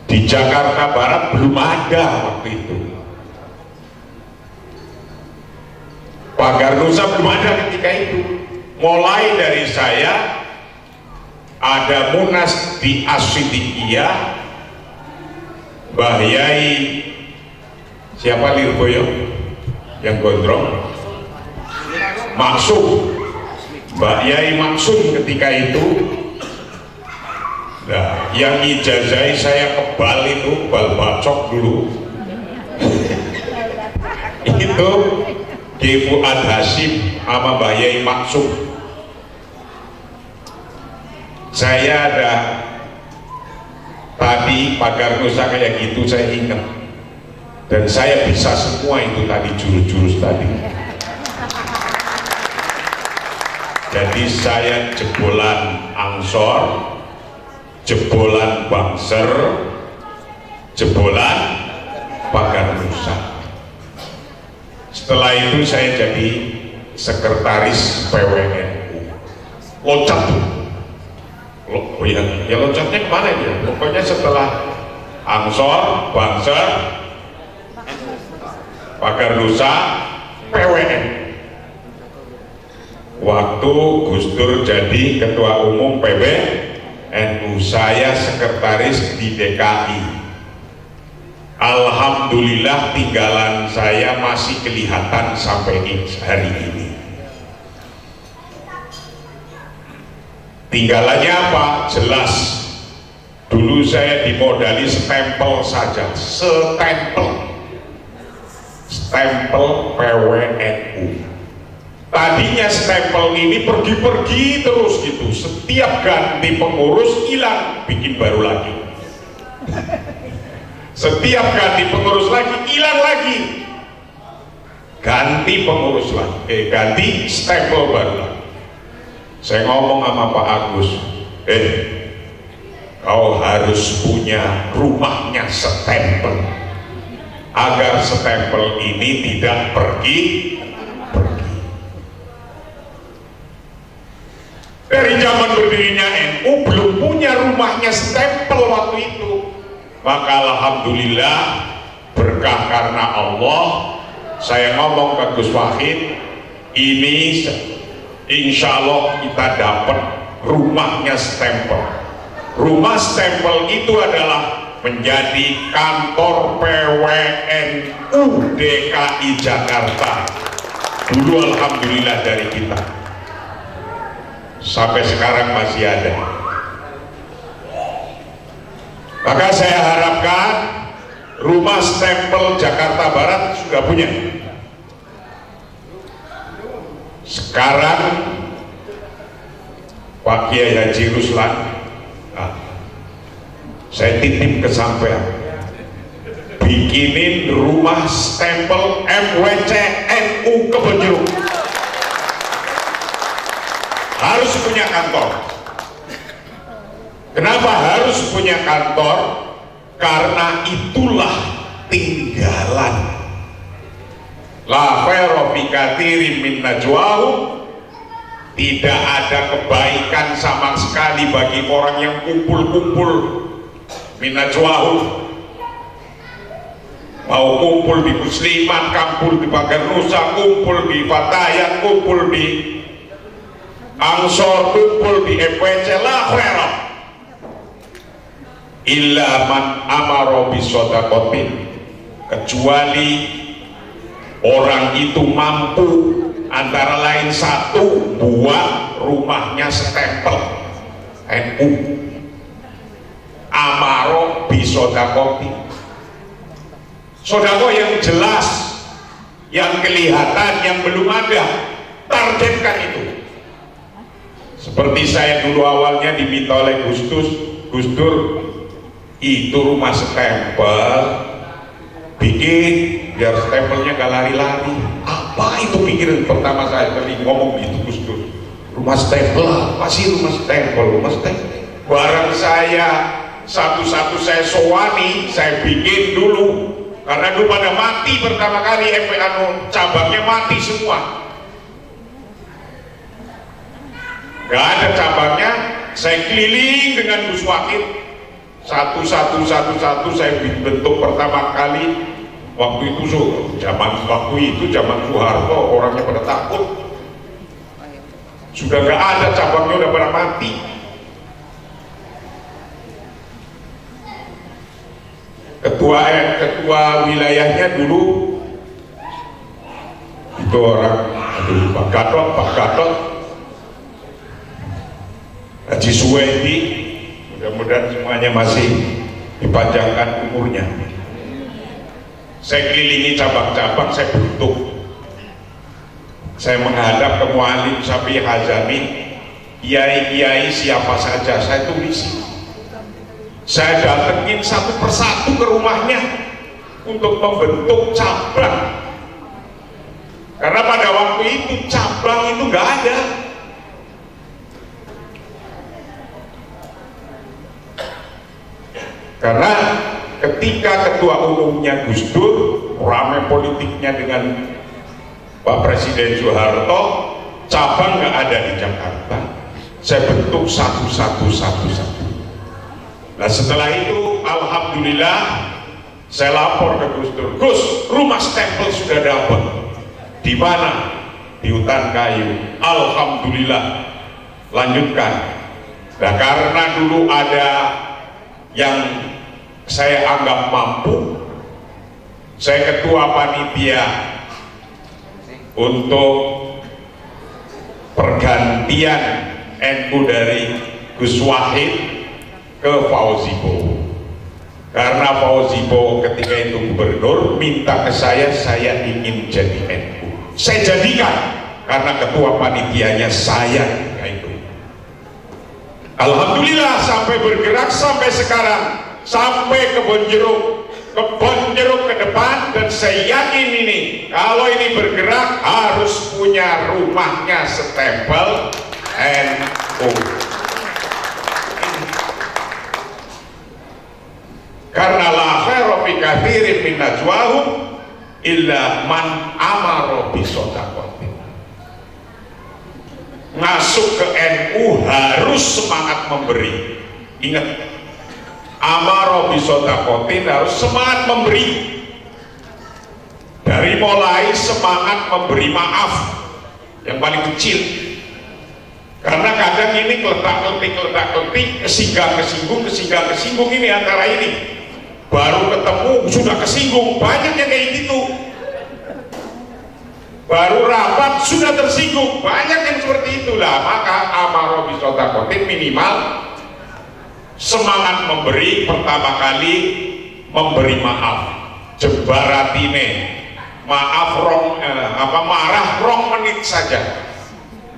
Di Jakarta Barat belum ada waktu itu. Pagar Nusa belum ada ketika itu. Mulai dari saya ada Munas di Asidikiyah, Mbah Yai siapa Lirboyo yang gondrong, Maksum, Mbak Yai Maksum ketika itu. Nah, yang ijazai saya kebal itu bal bacok dulu. Itu Ki Fuad Hasyim sama Mbak Yai Maksum. Saya ada tadi Pagar Nusa kayak gitu, saya ingat, dan saya bisa semua itu tadi, jurus-jurus tadi. Jadi saya jebolan Ansor, jebolan Bangser, jebolan Pagar Nusa. Setelah itu saya jadi sekretaris PWNU. Loncat tuh. Oh ya loncatnya kemana ya? Pokoknya setelah Ansor, Bangser, Pagar Nusa, PWN. Waktu Gus Dur jadi Ketua Umum PBNU, saya sekretaris di DKI. Alhamdulillah tinggalan saya masih kelihatan sampai hari ini. Tinggalannya apa? Jelas. Dulu saya dimodali stempel saja, stempel PWNU. Tadinya stempel ini pergi-pergi terus gitu, setiap ganti pengurus hilang, bikin baru lagi. Setiap ganti pengurus lagi hilang lagi, ganti pengurus lagi, ganti stempel baru lagi. Saya ngomong sama Pak Agus, kau harus punya rumahnya stempel agar stempel ini tidak pergi. Dari zaman berdirinya NU belum punya rumahnya stempel waktu itu. Maka alhamdulillah berkah karena Allah, saya ngomong ke Gus Wahid, ini insya Allah kita dapat rumahnya stempel. Rumah stempel itu adalah menjadi kantor PWNU DKI Jakarta. Dulu alhamdulillah dari kita, sampai sekarang masih ada. Maka saya harapkan rumah stempel Jakarta Barat sudah punya. Sekarang Pak Kiai Haji Ruslan, saya titip ke sampean, bikinin rumah stempel MWC NU Kebonjeruk. Harus punya kantor. Kenapa harus punya kantor? Karena itulah tinggalan. La khairu fi katsirin min najwahum, tidak ada kebaikan sama sekali bagi orang yang kumpul-kumpul min najwahum. Mau kumpul di Muslimat, kumpul di Pagar Nusa, kumpul di Fatayat, kumpul di Ansor kumpul di FWC la khairah illa man amara bisodakotin, kecuali orang itu mampu antara lain satu, buat rumahnya stempel NU, amaro bisodakotin, sodako yang jelas, yang kelihatan, yang belum ada, targetkan itu. Seperti saya dulu awalnya diminta oleh Gus Dur, itu rumah stempel, bikin biar stempelnya gak lari-lari. Apa itu pikiran pertama saya kali ngomong gitu Gus Dur, rumah stempel, apa sih rumah stempel? Barang saya satu-satu saya sowani, saya bikin dulu, karena dulu pada mati pertama kali cabangnya mati semua, gak ada cabangnya. Saya keliling dengan Gus Wakil, satu saya bentuk pertama kali. Waktu itu zaman Soeharto, orangnya pada takut, sudah gak ada cabangnya, udah pada mati. Ketua wilayahnya dulu itu orang, Pak Gatot Haji Suwendi, mudah-mudahan semuanya masih dipanjangkan umurnya. Saya kelilingi cabang-cabang, saya bentuk, saya menghadap ke Muallim Syafi'i Hazami, kiai-kiai siapa saja saya tulis, saya datengin satu persatu ke rumahnya untuk membentuk cabang, karena pada waktu itu cabang itu gak ada. Karena ketika ketua umumnya Gus Dur, ramai politiknya dengan Pak Presiden Soeharto, cabang nggak ada di Jakarta, saya bentuk satu-satu. Nah setelah itu alhamdulillah saya lapor ke Gus Dur, Gus, rumah stempel sudah dapat. Di mana? Di Hutan Kayu. Alhamdulillah, lanjutkan. Nah karena dulu ada yang saya anggap mampu, saya ketua panitia untuk pergantian NU dari Gus Wahid ke Fauzi Bowo. Karena Fauzi Bowo ketika itu gubernur minta ke saya ingin jadi NU, saya jadikan karena ketua panitianya saya. Alhamdulillah sampai bergerak sampai sekarang, sampai kebon jeruk ke depan, dan saya yakin ini kalau ini bergerak harus punya rumahnya stempel NU. Karena la khaira fi katsirin min najwahum illa man amara bi shadaqatin. Masuk ke NU harus semangat memberi. Ingat, amaro bisodakotin, harus semangat memberi. Dari mulai semangat memberi maaf yang paling kecil. Karena kadang ini keletak-ketik, kesinggung ini antara ini. Baru ketemu sudah kesinggung, banyak yang kayak gitu. Baru rapat sudah tersinggung, banyak yang seperti itulah. Maka amaro bisodakotin, minimal semangat memberi. Pertama kali memberi maaf, jebaratine maaf marah rong menit saja,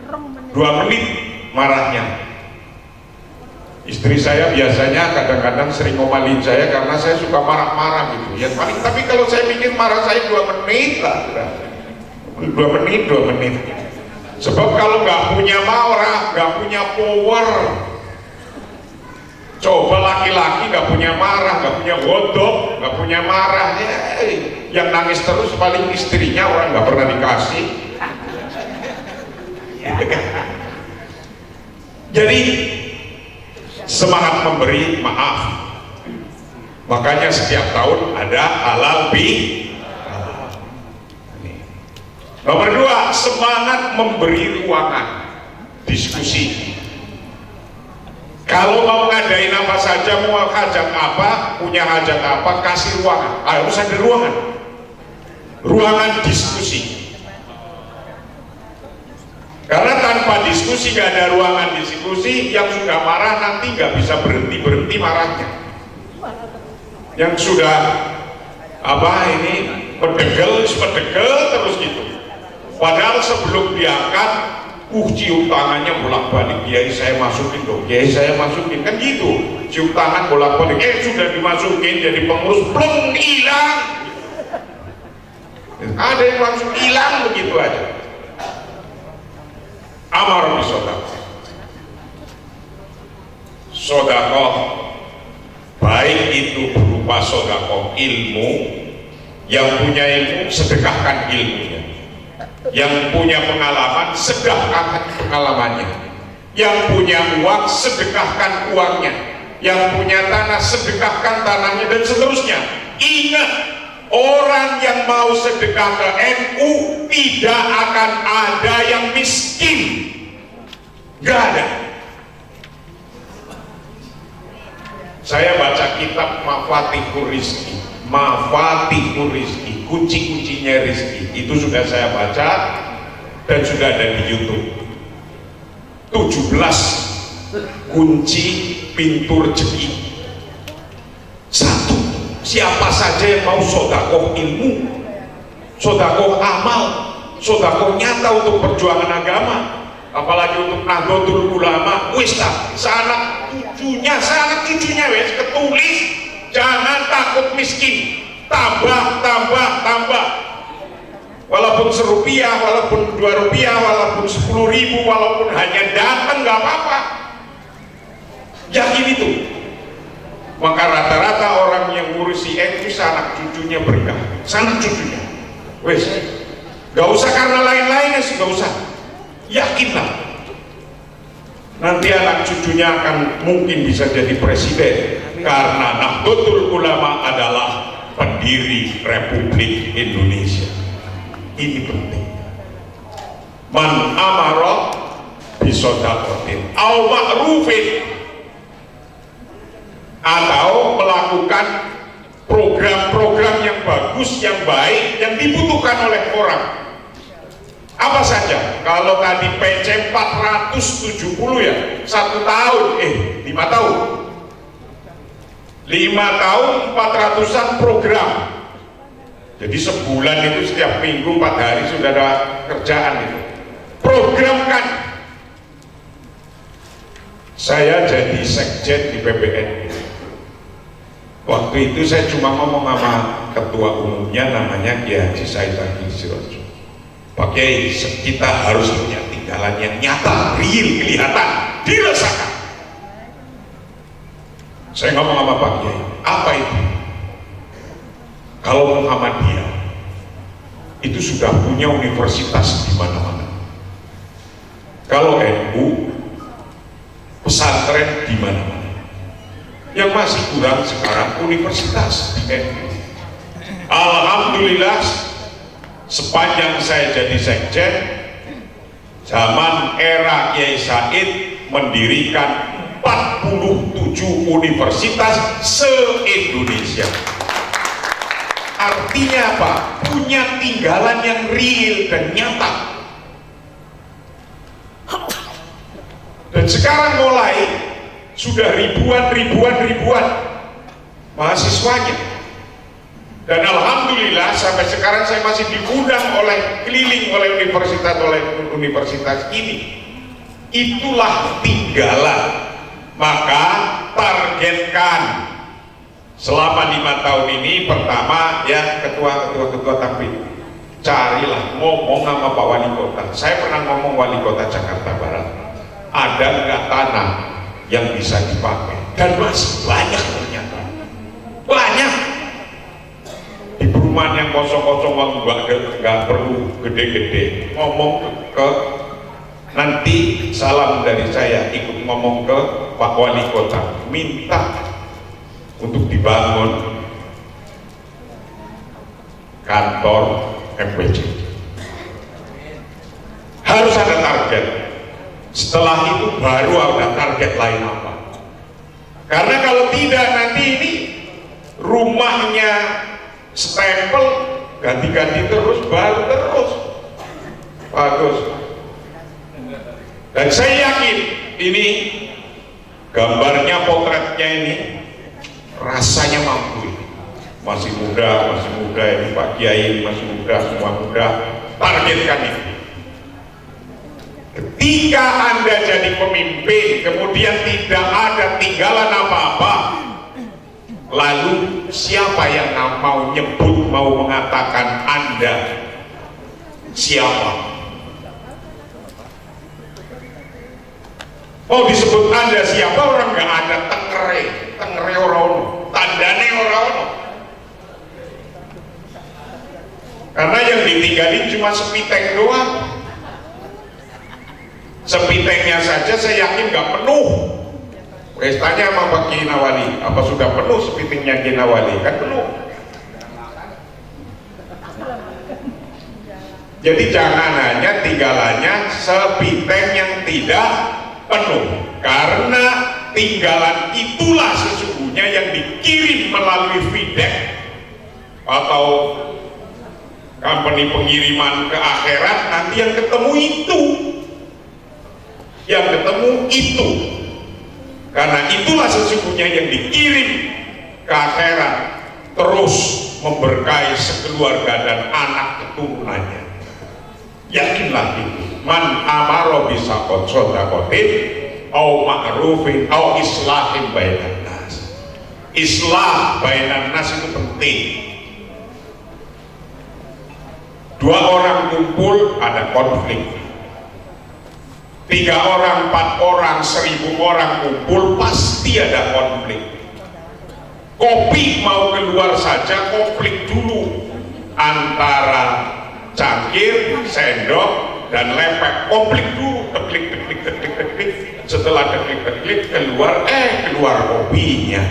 2 menit marahnya. Istri saya biasanya kadang-kadang sering ngomalin saya karena saya suka marah-marah gitu ya, paling, tapi kalau saya mikir marah saya 2 menit lah, 2 menit. Sebab kalau nggak punya marah, nggak punya power. Coba laki-laki nggak punya marah, nggak punya godok, nggak punya marah, yang nangis terus paling istrinya, orang nggak pernah dikasih. Jadi semangat memberi maaf. Makanya setiap tahun ada halal bi. Nomor 2, semangat memberi ruangan. diskusi. Kalau mau ngadain apa saja, mau hajat apa, punya hajat apa, kasih ruangan. Harus ada ruangan diskusi. Karena tanpa diskusi, gak ada ruangan diskusi, yang sudah marah nanti gak bisa berhenti marahnya. Yang sudah pedegel terus gitu. Padahal sebelum diangkat, cium tangannya bolak-balik, kiai saya masukin dong, kiai saya masukin, kan gitu. Cium tangan bolak-balik, sudah dimasukin jadi pengurus, belum hilang. Ada yang langsung hilang begitu aja. Amar bisodakoh. Sodakoh baik itu berupa sodakoh ilmu, yang punya ilmu sedekahkan ilmunya, yang punya pengalaman sedekahkan pengalamannya, yang punya uang sedekahkan uangnya, yang punya tanah sedekahkan tanahnya, dan seterusnya. Ingat, orang yang mau sedekah ke NU tidak akan ada yang miskin, gak ada. Saya baca kitab Mafatihur Rizki, kunci-kuncinya rizki, itu sudah saya baca dan sudah ada di YouTube. 17 kunci pintu rezeki. 1. Siapa saja yang mau sodakoh ilmu, sodakoh amal, sodakoh nyata untuk perjuangan agama, apalagi untuk Nahdlatul Ulama, sanak cucunya wes ketulis, jangan takut miskin, tambah, walaupun serupiah, walaupun 2 rupiah, walaupun 10.000, walaupun hanya datang nggak apa-apa, yakin itu. Maka rata-rata orang yang ngurusi NU sanak cucunya berkah, sanak cucunya wes, gak usah karena lain-lainnya sih, gak usah, yakinlah nanti anak cucunya akan mungkin bisa jadi presiden, karena Nahdlatul Ulama adalah pendiri Republik Indonesia. Ini penting. Man amara bisodaqatin au ma'rufin, atau melakukan program-program yang bagus, yang baik, yang dibutuhkan oleh orang. Apa saja? Kalau tadi PC 470 ya, 1 tahun, 5 tahun 5 tahun 400-an program. Jadi sebulan itu setiap minggu 4 hari sudah ada kerjaan itu. Programkan. Saya jadi sekjen di PBNU. Waktu itu saya cuma ngomong sama ketua umumnya, namanya Kiai Haji Said Agil Siraj. Pak Kiai, kita harus punya tinggalan yang nyata, real, kelihatan, dirasakan. Saya ngomong sama Pak Kiai, apa itu? Kalau Muhammadiyah itu sudah punya universitas di mana-mana. Kalau NU pesantren di mana-mana. Yang masih kurang sekarang universitas di NU. Alhamdulillah, sepanjang saya jadi sekjen, zaman era Kiai Said mendirikan 47 universitas se-Indonesia. Artinya apa? Punya tinggalan yang real dan nyata. Dan sekarang mulai sudah ribuan mahasiswanya. Dan alhamdulillah sampai sekarang saya masih diundang keliling oleh universitas ini. Itulah tinggalan. Maka targetkan selama 5 tahun ini, pertama ya ketua takbir, carilah ngomong sama Pak Wali Kota. Saya pernah ngomong Wali Kota Jakarta Barat, ada nggak tanah yang bisa dipakai? Dan masih banyak ternyata, banyak. Di perumahan yang kosong-kosong nggak perlu gede-gede, ngomong ke nanti salam dari saya, ikut ngomong ke Pak Wali Kota, minta untuk dibangun kantor MPC. Harus ada target. Setelah itu baru ada target lain apa. Karena kalau tidak nanti ini rumahnya stempel ganti-ganti terus, baru terus bagus. Dan saya yakin ini gambarnya, potretnya ini rasanya mampu. Masih muda ini Pak Kiai, masih muda, semua muda, targetkan itu. Ketika Anda jadi pemimpin kemudian tidak ada tinggalan apa-apa, lalu siapa yang mau nyebut, mau mengatakan Anda siapa? Mau disebut Anda siapa, orang nggak ada tengere orang, tandane orang. Karena yang ditinggalin cuma sepiteng doang. Sepitengnya saja saya yakin nggak penuh. Tanya sama Pak Kiai Nawali, apa sudah penuh sepitengnya Kiai Nawali? Kan penuh. Jadi jangan hanya tinggalannya sepiteng yang tidak penuh, karena tinggalan itulah sesungguhnya yang dikirim melalui feedback atau company pengiriman ke akhirat. Nanti yang ketemu itu, karena itulah sesungguhnya yang dikirim ke akhirat, terus memberkahi sekeluarga dan anak keturunannya. Yakinlah itu. Man amaro bisa sodakotin au ma'rufin au islahin bainan nas. Islah bainan nas itu penting. Dua orang kumpul ada konflik, 3 orang, 4 orang, 1000 orang kumpul pasti ada konflik. Kopi mau keluar saja konflik dulu antara cangkir, sendok, dan lepek. Konflik dulu, teklik. Setelah teklik keluar kopinya.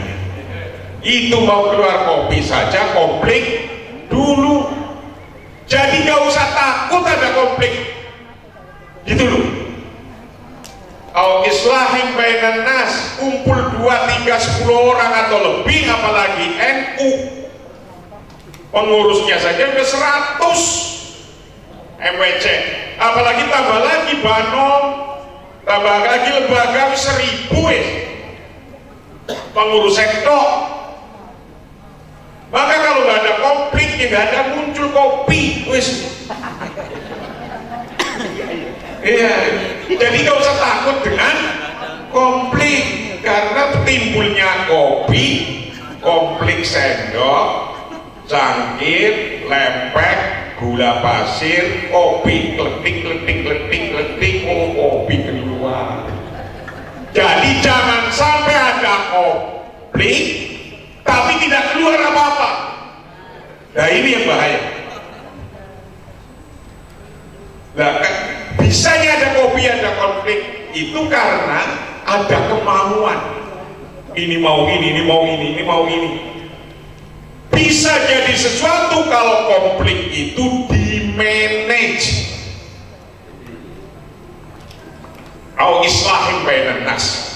Itu mau keluar kopi saja konflik dulu. Jadi gak usah takut ada konflik, gitu loh. Au islahin bainan nas, kumpul 2, 3, 10 orang atau lebih, apalagi NU pengurusnya saja udah 100 MWC, apalagi tambah lagi Banom, tambah lagi lembaga 1000 pengurus sektor. Maka kalau nggak ada konflik, ya nggak ada muncul kopi, Iya, jadi nggak usah takut dengan konflik, karena timbulnya kopi, konflik sendok, cangkir, lepek, gula pasir, kopi, kletik, kopi keluar. Jadi jangan sampai ada konflik tapi tidak keluar apa-apa. Nah ini yang bahaya. Nah, bisanya ada kopi, ada konflik itu karena ada kemauan. Ini mau ini mau ini. Bisa jadi sesuatu kalau konflik itu di-manage. Au islahin bainan nas.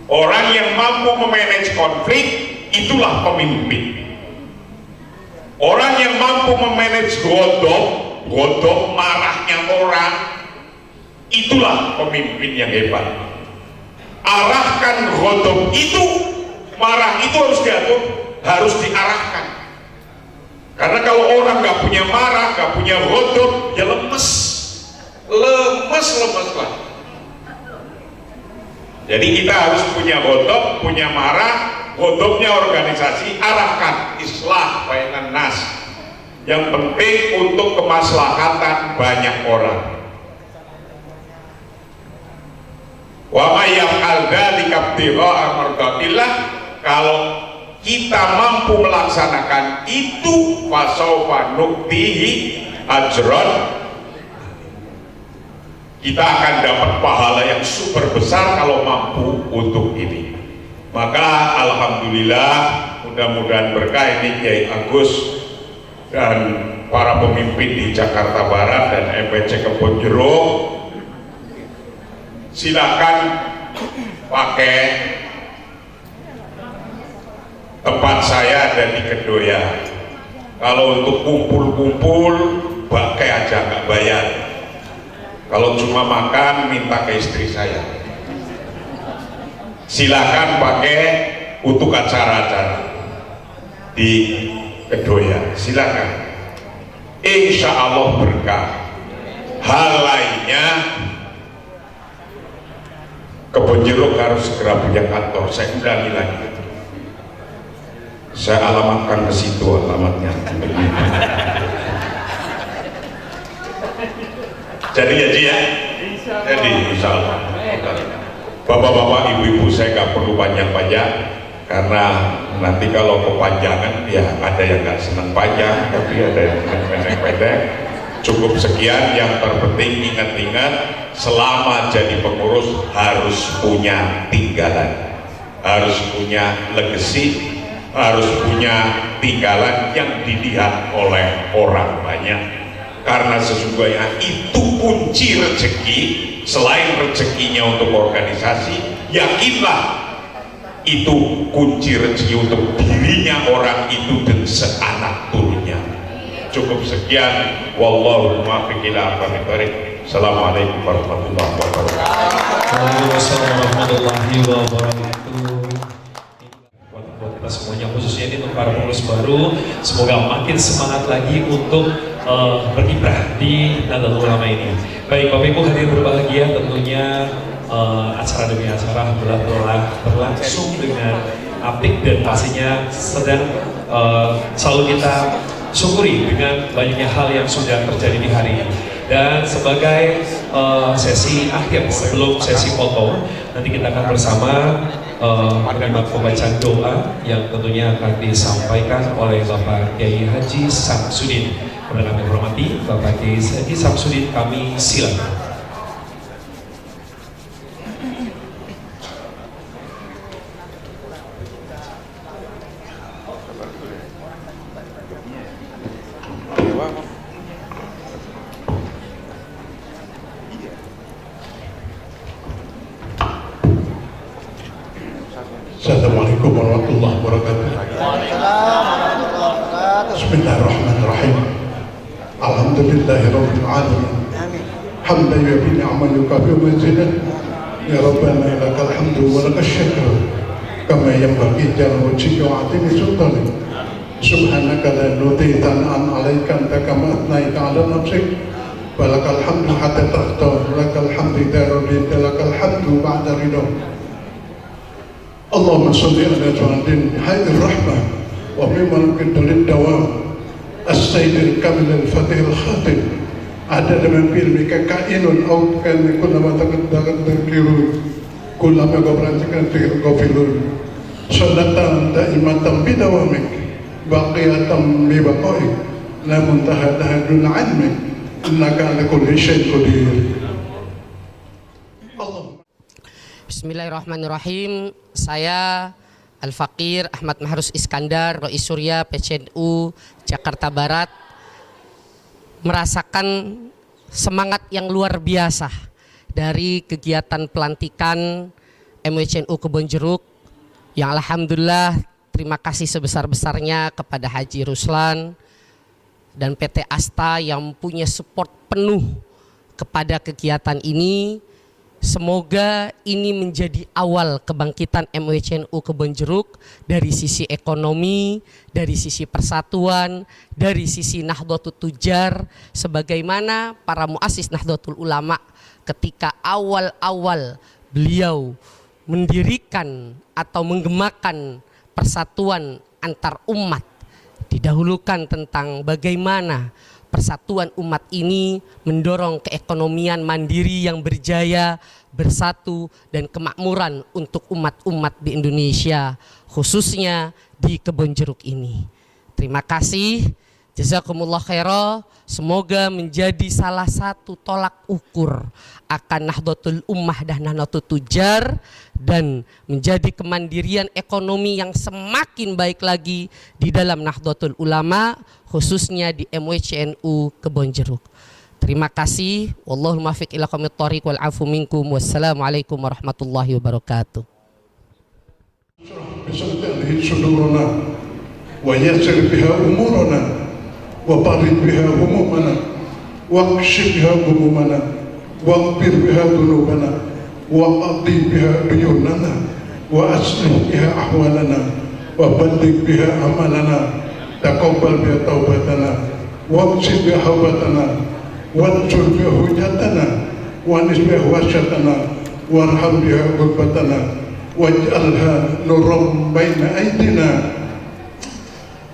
Orang yang mampu memanage konflik itulah pemimpin. Orang yang mampu memanage godok marahnya orang, itulah pemimpin yang hebat. Arahkan godok itu, marah itu harus diatur, harus diarahkan. Karena kalau orang nggak punya marah, nggak punya godok, ya lemes lah. Jadi kita harus punya godok, punya marah, godoknya organisasi, arahkan islah bainan nas. Yang penting untuk kemaslahatan banyak orang. Wa may yaf'al dzalika ibtigha'a mardatillah, kalau kita mampu melaksanakan itu, fasawfa nu'tihi ajran, kita akan dapat pahala yang super besar kalau mampu untuk ini. Maka alhamdulillah, mudah-mudahan berkah ini Kiai Agus dan para pemimpin di Jakarta Barat dan MPC Kebon Jeruk silakan pakai tempat saya ada di Kedoya. Kalau untuk kumpul-kumpul pakai aja nggak bayar. Kalau cuma makan minta ke istri saya. Silakan pakai untuk acara-acara di Kedoya, silakan. Insya Allah berkah. Hal lainnya, Kebon Jeruk harus segera punya kantor. Saya ulangi lagi. Saya alamatkan ke situ alamatnya. Jadi ya Ji ya. Jadi insya Allah. Bapak-bapak, ibu-ibu, saya nggak perlu panjang-panjang karena nanti kalau kepanjangan ya ada yang nggak senang panjang, tapi ada yang senang pendek-pendek. Cukup sekian. Yang terpenting ingat-ingat, selama jadi pengurus harus punya tinggalan, harus punya legacy, harus punya tinggalan yang dilihat oleh orang banyak. Karena sesungguhnya itu kunci rezeki. Selain rezekinya untuk organisasi, yakinlah itu kunci rezeki untuk dirinya orang itu dan seanak turunnya. Cukup sekian. Wallahu muwaffiq ila aqwamit thoriq. Assalamualaikum warahmatullahi wabarakatuh. Waalaikumsalam warahmatullahi wabarakatuh. Buat kita semuanya, khususnya ini untuk para pengurus baru, semoga makin semangat lagi untuk berkiprah di Nahdlatul Ulama ini. Baik, Bapak Ibu hadirin berbahagia, tentunya acara demi acara berlangsung dengan apik dan pastinya sedang selalu kita syukuri dengan banyaknya hal yang sudah terjadi di hari ini. Dan sebagai sesi akhir sebelum sesi foto, nanti kita akan bersama menerima pembacaan doa yang tentunya akan disampaikan oleh Bapak Kiai Haji Samsudin. Kepada kami hormati Bapak Kiai Haji Samsudin, kami silakan. Assalamualaikum warahmatullahi wabarakatuh. Bismillahirrahmanirrahim. Alhamdulillahirabbil alamin. Hamdan yufi ni'man yukafi mazidah. Ya Rabbana lakal hamdu wa lakal syukru kama yanbaghi jalali wajhika wa 'azimi sultanik. Subhanaka la nuti tan'an 'alaika anta kama atnaita 'ala nafsik. Walakal hamdu hatta takhtar, lakal hamdu darudin, lakal hamdu ba'da ridha. Allahumma salli ala Sayyidina Hadir Rahmah wa mimman qadalid dawam as-sayyidil kamil al-fatih al-khatib ada dengan filmika kainun au kan kullama taqaddakirun kullama qabrantikan ghafilun salatan daimatan bidawamik baqiyatan bi baqaik la muntaha tahadun ilmik innaka ala kulli syai'in qadir. Bismillahirrahmanirrahim. Saya Al-Faqir Ahmad Mahrus Iskandar, Rais Surya PCNU Jakarta Barat, merasakan semangat yang luar biasa dari kegiatan pelantikan MWCNU Kebon Jeruk yang alhamdulillah terima kasih sebesar-besarnya kepada Haji Ruslan dan PT Asta yang punya support penuh kepada kegiatan ini. Semoga ini menjadi awal kebangkitan MWCNU Kebon Jeruk dari sisi ekonomi, dari sisi persatuan, dari sisi Nahdlatul Tujar, sebagaimana para muassis Nahdlatul Ulama ketika awal-awal beliau mendirikan atau menggemakan persatuan antar umat, didahulukan tentang bagaimana persatuan umat ini mendorong keekonomian mandiri yang berjaya, bersatu, dan kemakmuran untuk umat-umat di Indonesia, khususnya di Kebon Jeruk ini. Terima kasih, jazakumullah khairan. Semoga menjadi salah satu tolak ukur akan Nahdlatul Ummah dan Nahdlatul Tujar, dan menjadi kemandirian ekonomi yang semakin baik lagi di dalam Nahdlatul Ulama, khususnya di MWCNU Kebon Jeruk. Terima kasih. Wallahul muwaffiq ila aqwamit thoriq wal afu minkum. Wassalamualaikum warahmatullahi wabarakatuh. بسنته صدورنا ويسر بها أمورنا وبرد بها همومنا واكشف بها غمومنا واغفر بها ذنوبنا وقضي بها ديوننا وأصلح بها أحوالنا وبلغ بها أملنا تقبل بها توبتنا واغسل بها حوبتنا وانشر بها حجتنا وانس بها وحشتنا وارحم بها غربتنا واجعلها نورا بين أيدينا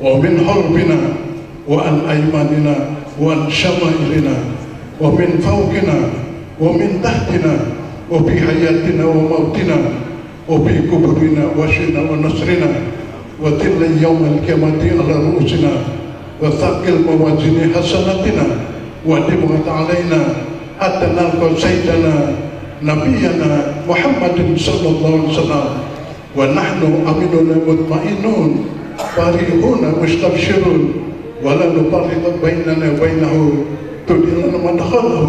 ومن حربنا وعن أيماننا وعن شمائلنا ومن فوقنا ومن تحتنا وفي حياتنا وموتنا وفي قبورنا وشنا ونصرنا وتل يوم القيامة على رؤوسنا وثقل موازين حسناتنا ودمغت علينا حتى نلقى سيدنا نبينا محمد صلى الله عليه وسلم ونحن أمنون مطمئنون فرحون مستبشرون ولا نفرق بيننا وبينه تدلنا مدخله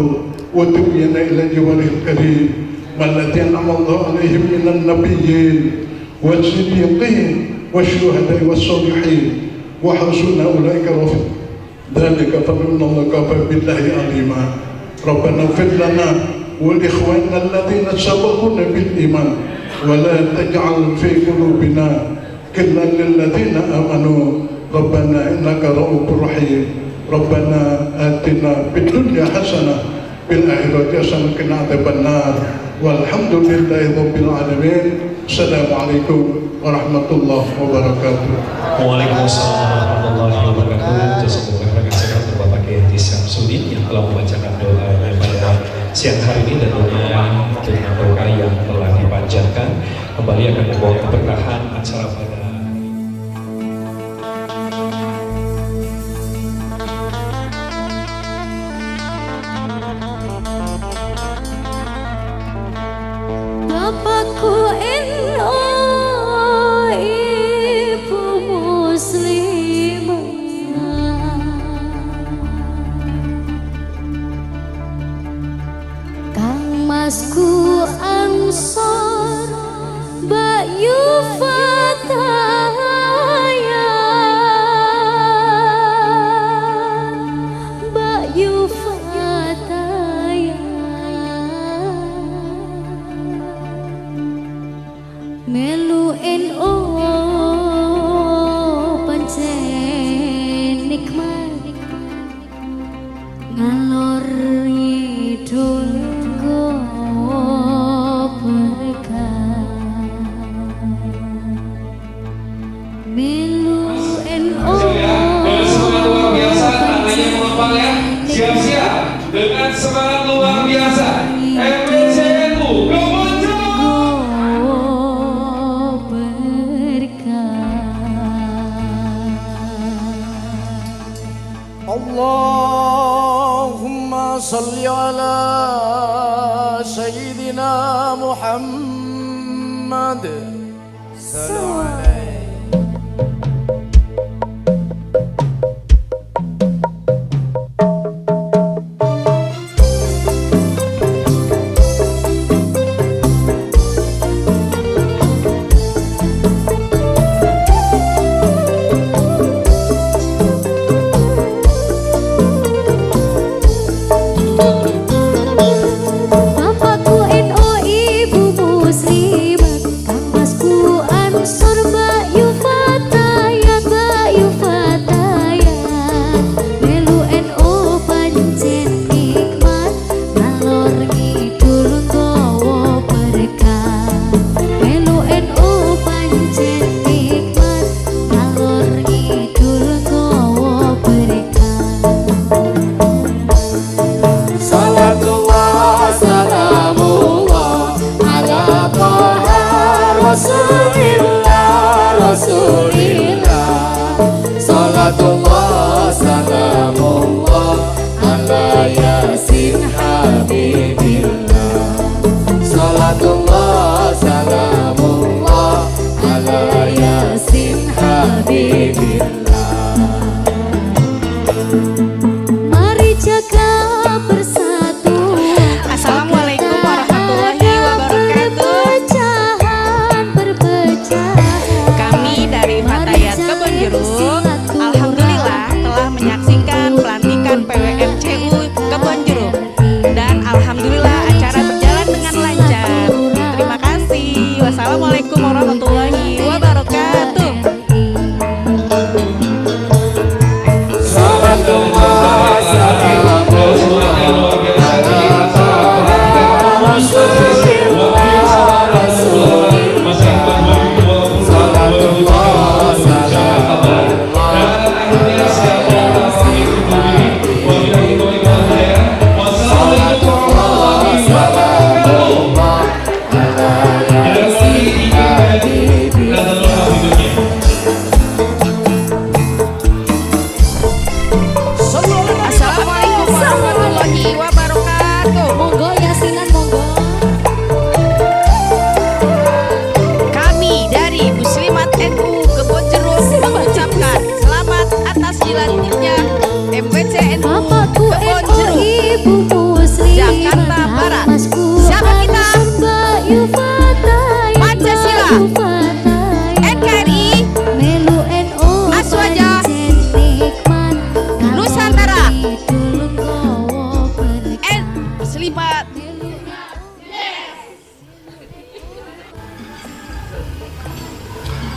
وتبين إلى جواره الكريم ما الذي أنعم الله عليهم من النبيين والصديقين والشهداء والصالحين وحسن أولئك رفيقا ذلك فمن الله كفى بالله عليما ربنا اغفر لنا ولإخواننا الذين سبقونا بالإيمان ولا تجعل في قلوبنا غلا للذين آمنوا ربنا إنك رؤوف رحيم ربنا آتنا في الدنيا حسنة في الآخرة حسنة وقنا عذاب النار والحمد لله رب العالمين. السلام عليكم ورحمة الله وبركاته. Waalaikumsalam warahmatullahi wabarakatuh. Jazakumullah khairan kepada Bapak Kiai Syamsuddin yang telah membacakan doa pada siang hari ini, dan dengan berkah yang telah dipanjatkan kembali akan membawa keberkahan acara pada Bapakku eno ibu muslimah, Kang Masku Ansor Bayu Fataya, Bayu Fataya, melu NO pancen nikmat ngalor ngidul berkah, melu NO semangat luar biasa, tandanya mengembang ya. Siap-siap dengan semangat luar biasa. MPCNU Allahumma salli ala Sayyidina Muhammad. Salam alaikum. Bapakku NO ibu muslimah, Kang Masku Ansor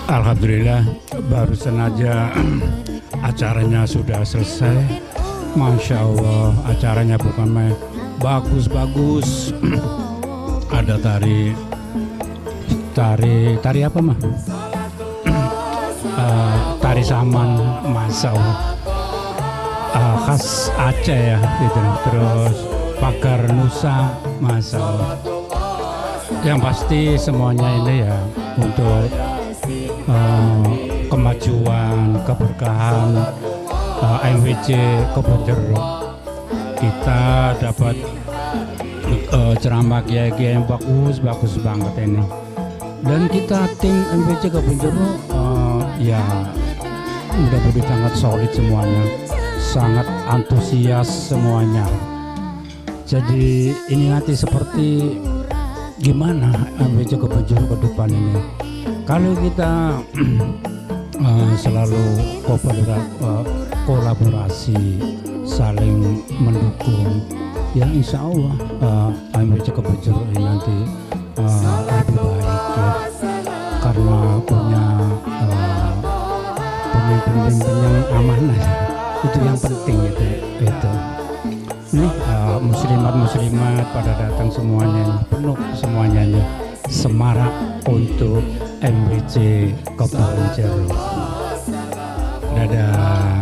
Alhamdulillah barusan aja acaranya sudah selesai. Masya Allah acaranya bukan main, bagus-bagus. Ada tari apa mah? Tari saman, Masya Allah. Khas Aceh ya gitu. Terus pagar Nusa, Masya Allah. Yang pasti semuanya ini ya untuk kemajuan, keberkahan MWC Kebonjeruk. Kita dapat ceramah kiai-kiai yang bagus banget ini. Dan kita tim MWC Kebonjeruk ya mudah-mudahan sangat solid semuanya, sangat antusias semuanya. Jadi ini nanti seperti gimana MWC Kebonjeruk ke depan ini. Kalau kita selalu kolaborasi, saling mendukung, ya insya Allah MWC Kebonjeruk ini nanti lebih baik ya. Karena punya pemimpin-pemimpin yang amanah, itu yang penting itu. Nih muslimat-muslimat pada datang semuanya, penuh semuanya nih, semarak untuk MWC Kebonjeruk. Dadah.